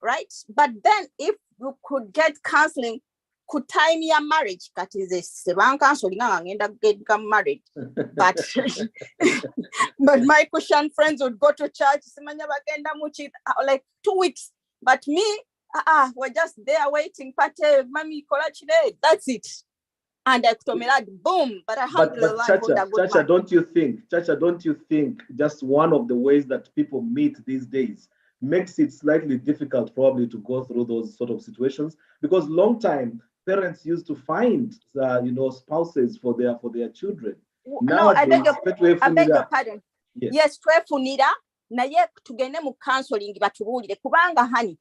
Right? But then if you could get counseling, could time your marriage, that is a wrong counseling now and end up getting married. But but my Christian friends would go to church like 2 weeks. But me, we're just there waiting, mommy, that's it. And I boom. But Chacha, don't you think just one of the ways that people meet these days makes it slightly difficult probably to go through those sort of situations? Because long time parents used to find spouses for their children. No, I beg your pardon. Yes, twefunira naye tugende mu counseling batubuulire kubanga honey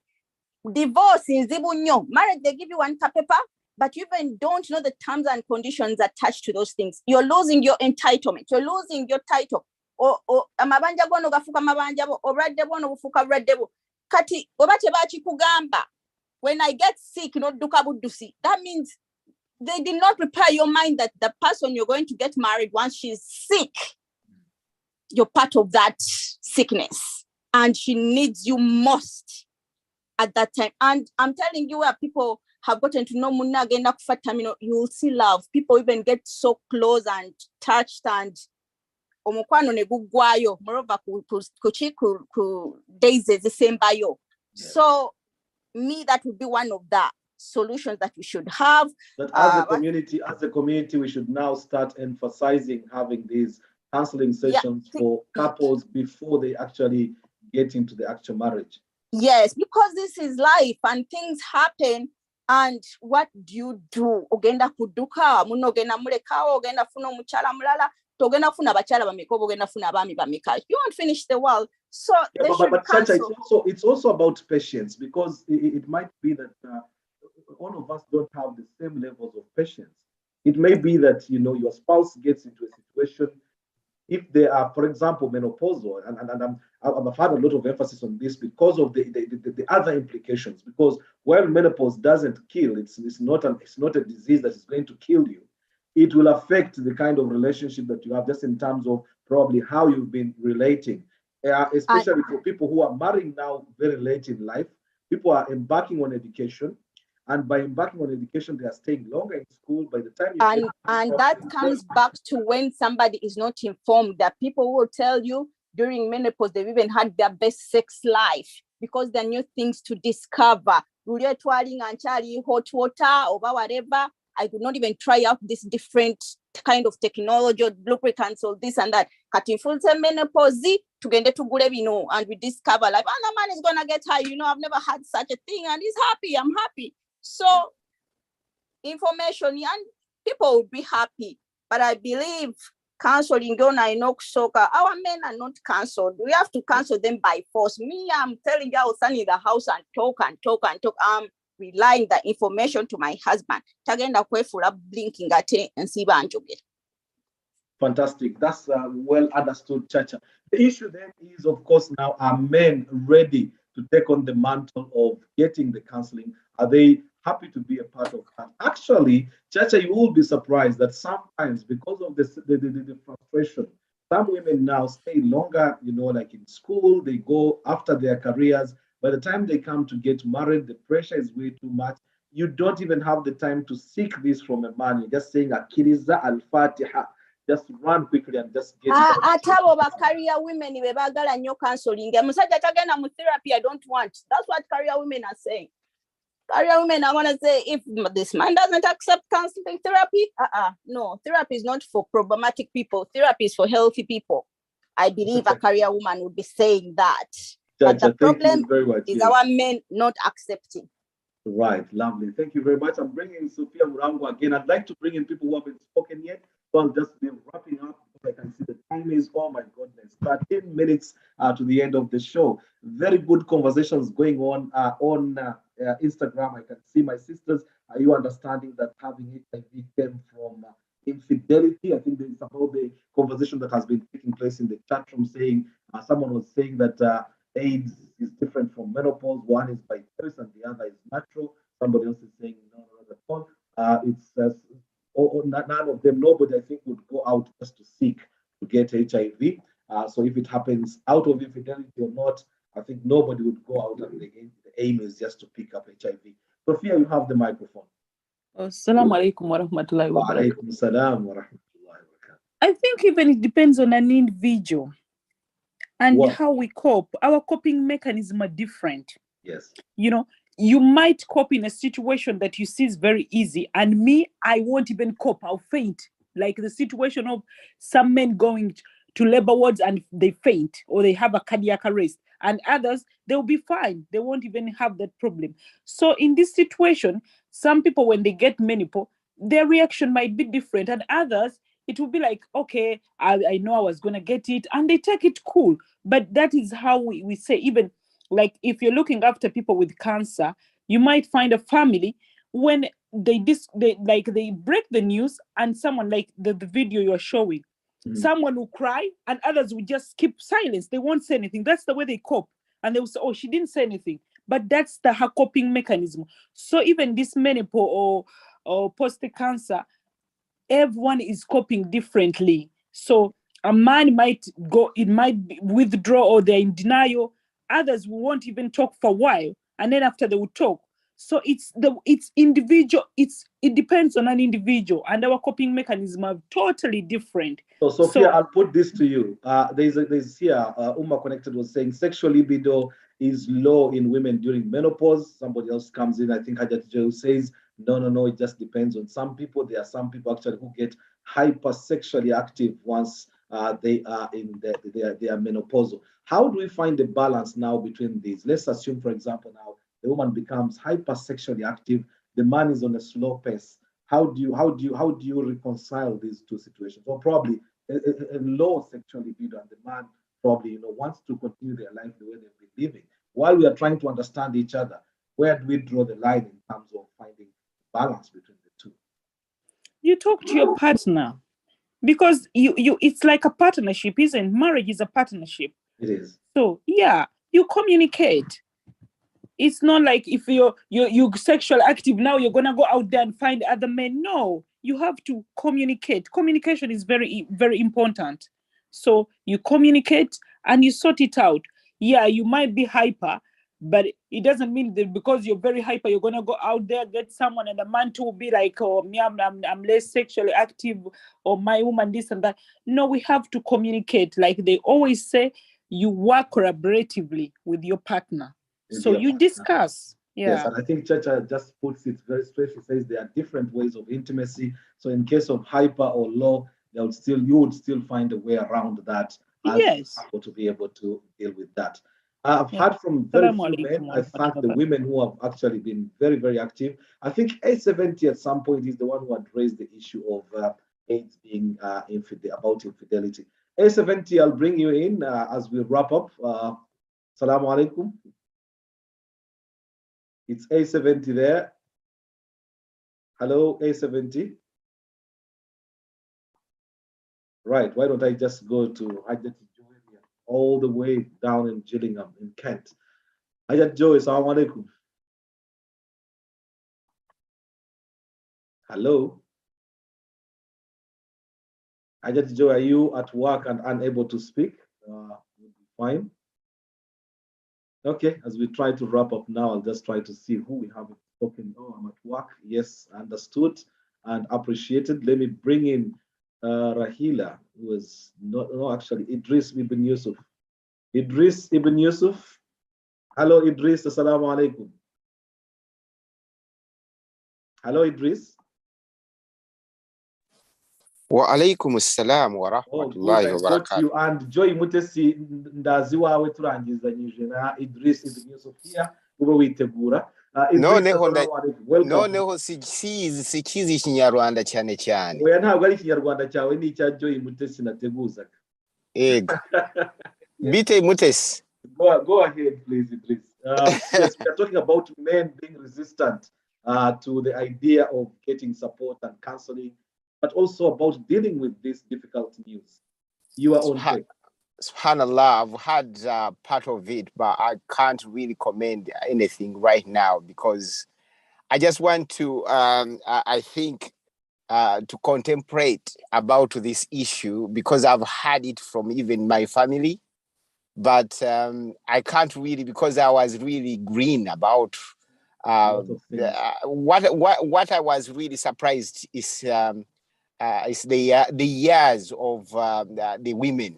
divorce nzibu nnyo. Marriage, they give you one paper, but you even don't know the terms and conditions attached to those things. You're losing your entitlement. You're losing your title. Amabanja gono gafuka mabanja bo obradde bono bufuka obradde bo. Kati oba tebachi kugamba when I get sick duka buddusi, that means they did not prepare your mind that the person you're going to get married once she's sick, you're part of that sickness and she needs you most at that time. And I'm telling you, where people have gotten to know Munna agenda kufatamino, you will see love. People even get so close and touched and omukwano ne gugwayo. Moreover, ku daisies the same bayo. So me, that would be one of the solutions that we should have. That as a community, we should now start emphasizing having these counseling sessions for couples before they actually get into the actual marriage. Yes, because this is life and things happen. And what do you do? Ogenda kuduka, muno ogenda mulekawo, ogenda funa omuchala mulala, togenda funa bachala bameka, ogenda funa abami bameka. You won't finish the world. So but Chacha, it's also about patience, because it might be that all of us don't have the same levels of patience. It may be that your spouse gets into a situation, if they are, for example, menopausal, and I've had a lot of emphasis on this because of the other implications. Because while menopause doesn't kill, it's not a disease that is going to kill you. It will affect the kind of relationship that you have, just in terms of probably how you've been relating, especially for people who are marrying now very late in life. People are embarking on education, and by embarking on education, they are staying longer in school. By the time you and that comes back to when somebody is not informed. That people will tell you during menopause they've even had their best sex life because there are new things to discover. Hot water or whatever. I could not even try out this different kind of technology or lubricants or this and that. Katiful menopause tugende tugule bino, and we discover like, oh, the man is gonna get high. I've never had such a thing, and he's happy. I'm happy. So information and people would be happy. But I believe counseling our men are not cancelled. We have to cancel them by force. Me, I'm telling you, I will stand in the house and talk and talk and talk. I'm relaying the information to my husband. Tagenda kwefula blinking ate and see banjogera. Fantastic. That's well understood, Chacha. The issue then is, of course, now are men ready to take on the mantle of getting the counseling? Are they happy to be a part of that? Actually, Chacha, you will be surprised that sometimes because of the frustration, some women now stay longer, like in school, they go after their careers. By the time they come to get married, the pressure is way too much. You don't even have the time to seek this from a man. You're just saying, Akiriza al-Fatiha. Just run quickly and just get it. Atabo career women bagala nyo counseling. Musajja tagenda mu therapy, I don't want. That's what career women are saying. Career women are gonna say, if this man doesn't accept counseling therapy, no, therapy is not for problematic people. Therapy is for healthy people. I believe a career woman would be saying that. But the problem is our men not accepting. Right, lovely. Thank you very much. I'm bringing Sophia Murango again. I'd like to bring in people who haven't spoken yet. So I'll just be wrapping up. I can see the time is, oh my goodness, 13 minutes to the end of the show. Very good conversations going on Instagram. I can see my sisters. Are you understanding that having HIV came from infidelity? I think there is about the conversation that has been taking place in the chat room saying, someone was saying that AIDS is different from menopause. One is by choice and the other is natural. Somebody else is saying, no, not at all. None of them, nobody I think would go out just to seek to get HIV. So if it happens out of infidelity or not, I think nobody would go out and the aim is just to pick up HIV. Sophia, you have the microphone. Assalamu alaikum wa rahmatullahi wa barakatuh. Alaikum salam wa rahmatullahi wa barakatuh. I think even it depends on an individual and how we cope. Our coping mechanisms are different. Yes. You might cope in a situation that you see is very easy. And me, I won't even cope. I'll faint. Like the situation of some men going to labor wards and they faint or they have a cardiac arrest. And others, they'll be fine. They won't even have that problem. So in this situation, some people, when they get menopause, their reaction might be different. And others, it will be like, okay, I know I was going to get it. And they take it cool. But that is how we say, even like if you're looking after people with cancer, you might find a family when they break the news and someone like the video you're showing, someone will cry and others will just keep silence. They won't say anything. That's the way they cope. And they will say, oh, she didn't say anything. But that's her coping mechanism. So even this menopause or prostate cancer, everyone is coping differently. So a man might withdraw or they're in denial. Others won't even talk for a while, and then after they will talk. So it's individual. It depends on an individual, and our coping mechanisms are totally different. So Sophia, I'll put this to you. There's here. Uma Connected was saying sexual libido is low in women during menopause. Somebody else comes in. I think Hajat Joe says no. It just depends on some people. There are some people actually who get hypersexually active once they are in they are menopausal. How do we find the balance now between these? Let's assume, for example, now the woman becomes hypersexually active. The man is on a slow pace. How do you reconcile these two situations? Or probably a low sexual libido, and the man probably wants to continue their life the way they've been living. While we are trying to understand each other, where do we draw the line in terms of finding balance between the two? You talk to your partner. Because it's like a partnership, isn't marriage is a partnership. It is. So yeah, you communicate. It's not like if you're sexual active now, you're gonna go out there and find other men. No, you have to communicate. Communication is very, very important. So you communicate and you sort it out. Yeah, you might be hyper, but it doesn't mean that because you're very hyper, you're gonna go out there, get someone, and the man too will be like, oh, me, I'm less sexually active, or my woman this and that. No, we have to communicate. Like they always say, you work collaboratively with your partner. So you discuss. Yeah. Yes, and I think Chacha just puts it very straight. She says there are different ways of intimacy. So in case of hyper or low, you would still find a way around that. Yes. To be able to deal with that. I've heard from very few men. I thank the women who have actually been very, very active. I think A70 at some point is the one who had raised the issue of AIDS being about infidelity. A70, I'll bring you in as we wrap up. Assalamu alaikum. It's A70 there. Hello, A70. Right, why don't I just go to Hajat Joy all the way down in Gillingham in Kent. Hajat Joy, assalamu alaikum. Hello. Hajat Joy, are you at work and unable to speak? Fine. Okay, as we try to wrap up now, I'll just try to see who we have spoken. Oh, I'm at work. Yes, understood and appreciated. Let me bring in Rahila, who is actually Idris Ibn Yusuf. Idris Ibn Yusuf. Hello, Idris. Assalamu alaikum. Hello, Idris. Wa alaikum assalam wa rahmatullahi wa barakatuh. You and Joy Mutesi ndaziwa we turangizanyije na Idris Ibn Yusuf here ube witegura. Noneho sikizi ikinyarwanda cyane cyane. Oya ntabwo ari ikinyarwanda cyawe ni icya Joy Mutesi nateguzaga. Ego. Bite Mutesi. Go ahead, please, Idris. Yes, we are talking about men being resistant to the idea of getting support and counseling, but also about dealing with this difficult news. You are on take. SubhanAllah, I've had part of it, but I can't really comment anything right now because I just want to, I think, to contemplate about this issue because I've had it from even my family, but I can't really because I was really green about what I was really surprised is the years of the women.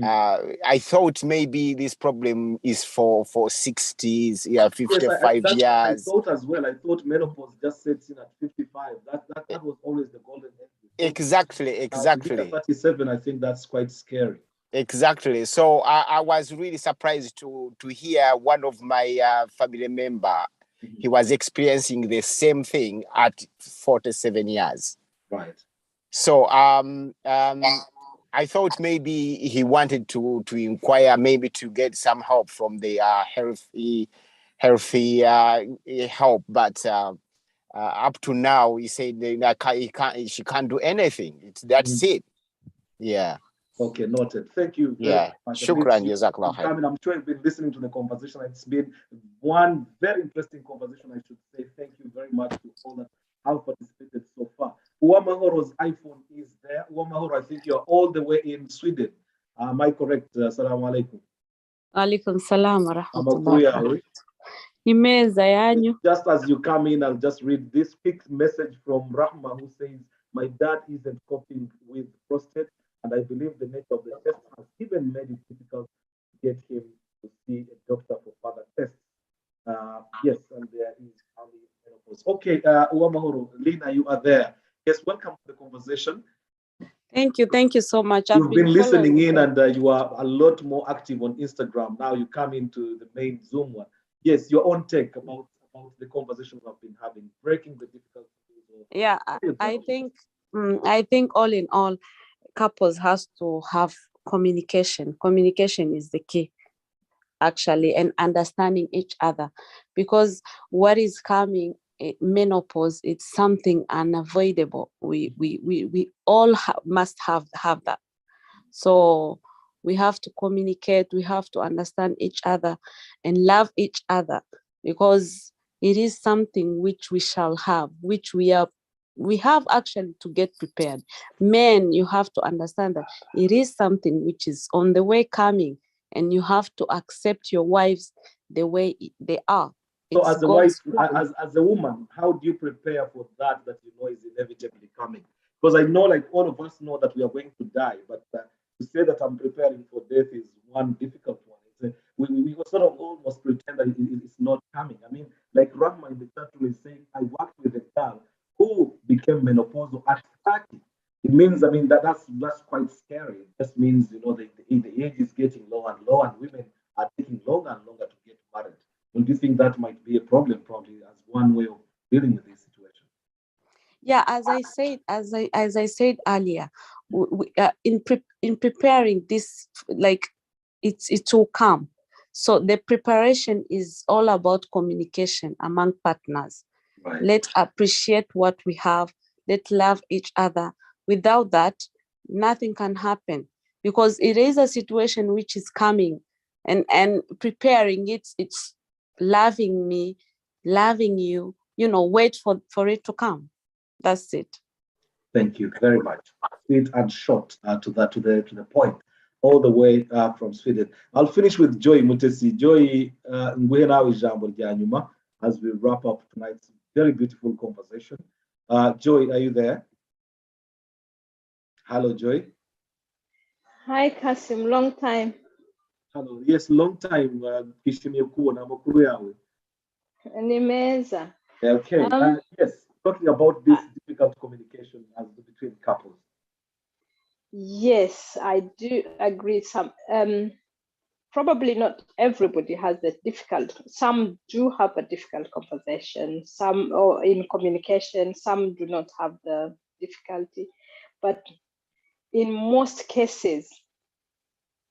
I thought maybe this problem is for 60s, 55 years. I thought as well. I thought menopause just sets in at 55. That was always the golden age. Exactly. 37, I think that's quite scary. Exactly. So I was really surprised to hear one of my family member, he was experiencing the same thing at 47 years. Right. So I thought maybe he wanted to inquire, maybe to get some help from the healthy help, but up to now he said she can't do anything. That's it. Yeah. Okay, noted. Thank you very much. Shukran, jazakallah khair. I'm sure you've been listening to the conversation. It's been one very interesting conversation, I should say. Thank you very much to all that have participated so far. Uwamahoro's iPhone is there. Uwamahoro, I think you're all the way in Sweden. Am I correct? Assalamu alaikum. Alaikum salam wa rahmatullahi. Imeza yanyu. Just as you come in, I'll just read this quick message from Rahma, who says, my dad isn't coping with prostate, and I believe the nature of the test has even made it difficult to get him to see a doctor for further tests. Yes, and there is menopause. Okay, Uwamahoro, Lina, you are there. Yes, welcome to the conversation. Thank you so much. You've been listening in, and you are a lot more active on Instagram. Now you come into the main Zoom one. Yes, your own take about the conversations I've been having, breaking the difficulties. Yeah, I think all in all, couples has to have communication. Communication is the key, actually, and understanding each other, because what is coming, menopause, it's something unavoidable. We all must have that. So we have to communicate, we have to understand each other and love each other, because it is something which we shall have, which we are we have actually to get prepared. Men, you have to understand that it is something which is on the way coming, and you have to accept your wives the way they are. So It's as a wife, God's as a woman, how do you prepare for that you know is inevitably coming? Because I know, like, all of us know that we are going to die, but to say that I'm preparing for death is one difficult one. We sort of almost pretend that it's not coming. I mean, like Rahma in the chat room is saying, I worked with a girl who became menopausal at 30. It means, I mean, that's quite scary. It just means, you know, the age is getting lower and lower, and women are taking longer and longer to get married. Don't you think that might be a problem, probably, as one way of dealing with this situation? Yeah, as I said earlier, in preparing this, like it will come. So the preparation is all about communication among partners. Right. Let's appreciate what we have. Let's love each other. Without that, nothing can happen, because it is a situation which is coming, and preparing it. It's loving me, loving you. You know, wait for it to come. That's it. Thank you very much. Sweet and short to the point, all the way from Sweden. I'll finish with Joy Mutesi. Joy, nguhe nawe ijambo rya nyuma as we wrap up tonight's very beautiful conversation. Joy, are you there? Hello, Joy. Hi, Kassim. Long time. Hello. Yes, long time. Kishimie kuona amakuru yawe. Nimeza. Okay. Yes, talking about this difficult communication between couples. Yes, I do agree. Probably not everybody has the difficult. Some do have a difficult conversation. Some, or in communication, some do not have the difficulty. But in most cases,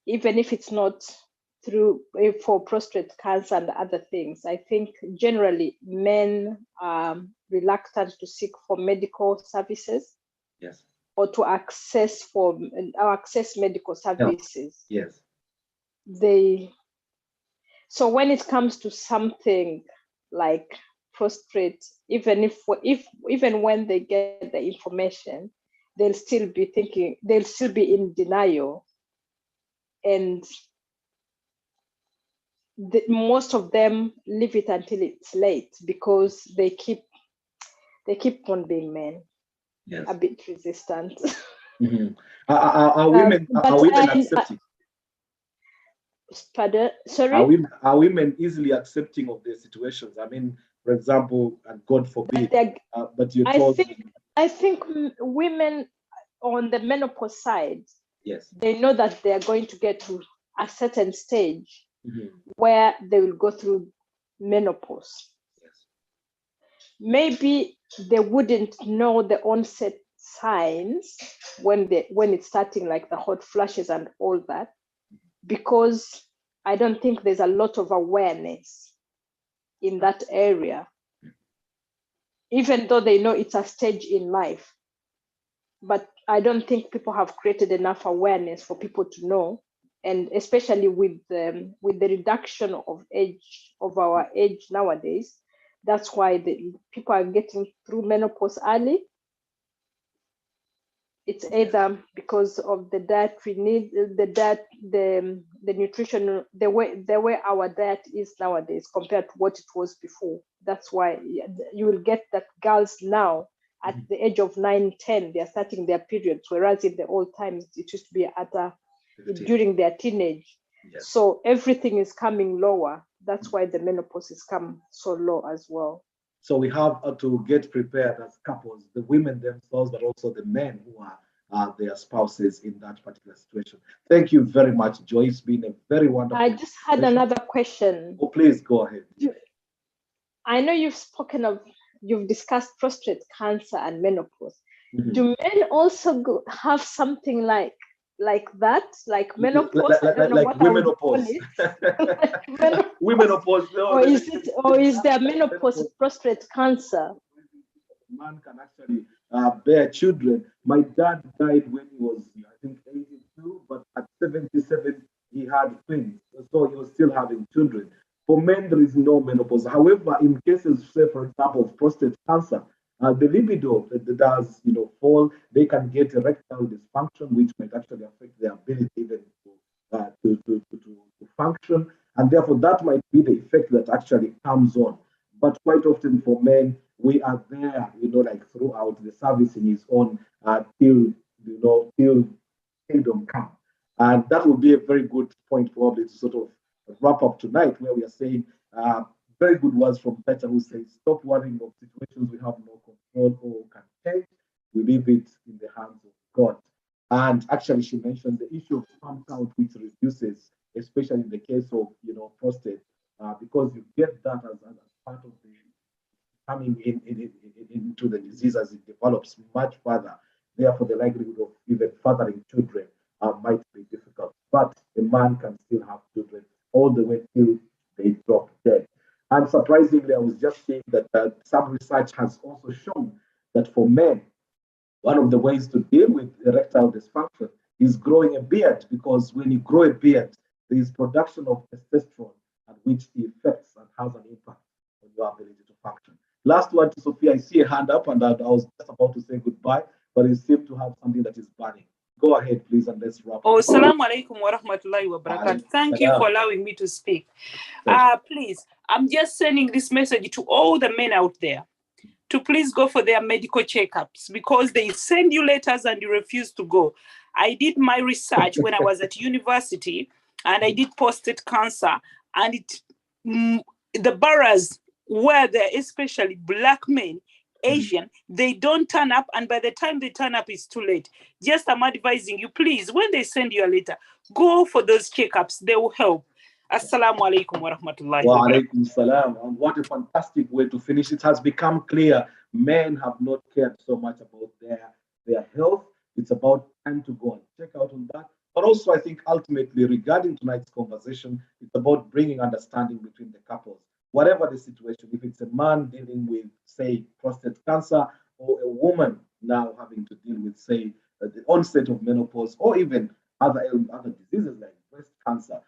even if it's not for prostate cancer and other things, I think generally men are reluctant to seek for medical services. Yes. Or to access medical services. Yes. So when it comes to something like prostate, even when they get the information, they'll still be in denial, and most of them leave it until it's late, because they keep on being men. Yes. A bit resistant. Mm-hmm. Are women accepting? Pardon? Sorry? Are women easily accepting of their situations? I mean, for example, and God forbid, but you're told. I think women on the menopause side, yes, they know that they are going to get to a certain stage where they will go through menopause. Yes. Maybe they wouldn't know the onset signs when it's starting, like the hot flashes and all that, because I don't think there's a lot of awareness in that area, even though they know it's a stage in life. But I don't think people have created enough awareness for people to know, and especially with the reduction of our age nowadays. That's why people are getting through menopause early. It's either because of the diet we need, the nutrition, the way our diet is nowadays compared to what it was before. That's why you will get that girls now at the age of 9, 10, they are starting their periods, whereas in the old times it used to be during their teenage. Yes. So everything is coming lower. That's why the menopause has come so low as well. So we have to get prepared as couples, the women themselves, but also the men who are their spouses in that particular situation. Thank you very much, Joy. It's been a very wonderful. I just had another question. Oh, please go ahead. I know you've discussed prostate cancer and menopause. Do men also have something like that, like menopause? I don't know what womenopause. Womenopause. Or is there menopause prostate cancer? Man can actually bear children. My dad died when he was, I think, 82, but at 77 he had twins, so he was still having children. For men, there is no menopause. However, in cases, say for example, of prostate cancer, The libido does, fall. They can get erectile dysfunction, which might actually affect their ability even to function, and therefore that might be the effect that actually comes on. But quite often for men, we are there, like throughout. The servicing is on till kingdom come. And that will be a very good point probably to sort of wrap up tonight, where we are saying very good words from Peter, who says, stop worrying of situations we have no control or can change. We leave it in the hands of God. And actually, she mentioned the issue of sperm count, which reduces, especially in the case of prostate, because you get that as part of the coming into the disease as it develops much further. Therefore, the likelihood of even fathering children might be difficult. But a man can still have children all the way till they drop dead. And surprisingly, I was just saying that some research has also shown that for men, one of the ways to deal with erectile dysfunction is growing a beard, because when you grow a beard, there is production of testosterone, and which affects and has an impact on your ability to function. Last one to Sophia. I see a hand up, and I was just about to say goodbye, but you seem to have something that is burning. Go ahead, please, and let's wrap up. Oh, assalamu alaikum wa rahmatullahi wa barakatuh. Thank you for allowing me to speak. Please, I'm just sending this message to all the men out there to please go for their medical checkups, because they send you letters and you refuse to go. I did my research when I was at university, and I did prostate cancer, and the barriers where there, especially black men, Asian, they don't turn up, and by the time they turn up, it's too late. Just I'm advising you, please, when they send you a letter, go for those checkups. They will help. Assalamu alaikum wa rahmatullahi wa barakatuh. Wa alaikum salam. And what a fantastic way to finish. It has become clear men have not cared so much about their health. It's about time to go and check out on that. But also, I think ultimately, regarding tonight's conversation, it's about bringing understanding between the couples. Whatever the situation, if it's a man dealing with, say, prostate cancer, or a woman now having to deal with, say, the onset of menopause, or even other diseases like breast cancer,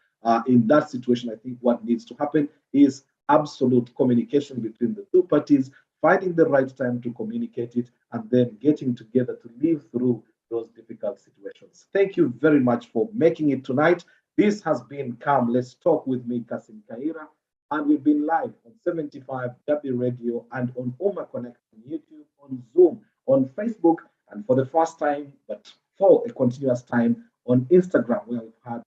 in that situation, I think what needs to happen is absolute communication between the two parties, finding the right time to communicate it, and then getting together to live through those difficult situations. Thank you very much for making it tonight. This has been Come Let's Talk with me, Kassim Kayira, and we've been live on 75 W Radio and on Oma Connect on YouTube, on Zoom, on Facebook, and for the first time, but for a continuous time, on Instagram, where we've had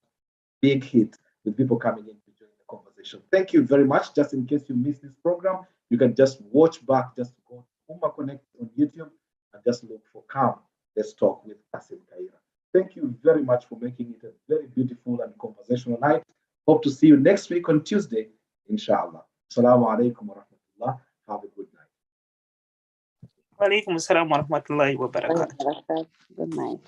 big hit with people coming in to join the conversation. Thank you very much. Just in case you missed this program, you can just watch back, just go to Uma Connect on YouTube and just look for Come Let's Talk with Kassim Kayira. Thank you very much for making it a very beautiful and conversational night. Hope to see you next week on Tuesday, inshallah. Assalamu alaikum wa rahmatullah. Have a good night. Wa alaikum assalam wa rahmatullahi wa barakatuh. Good night.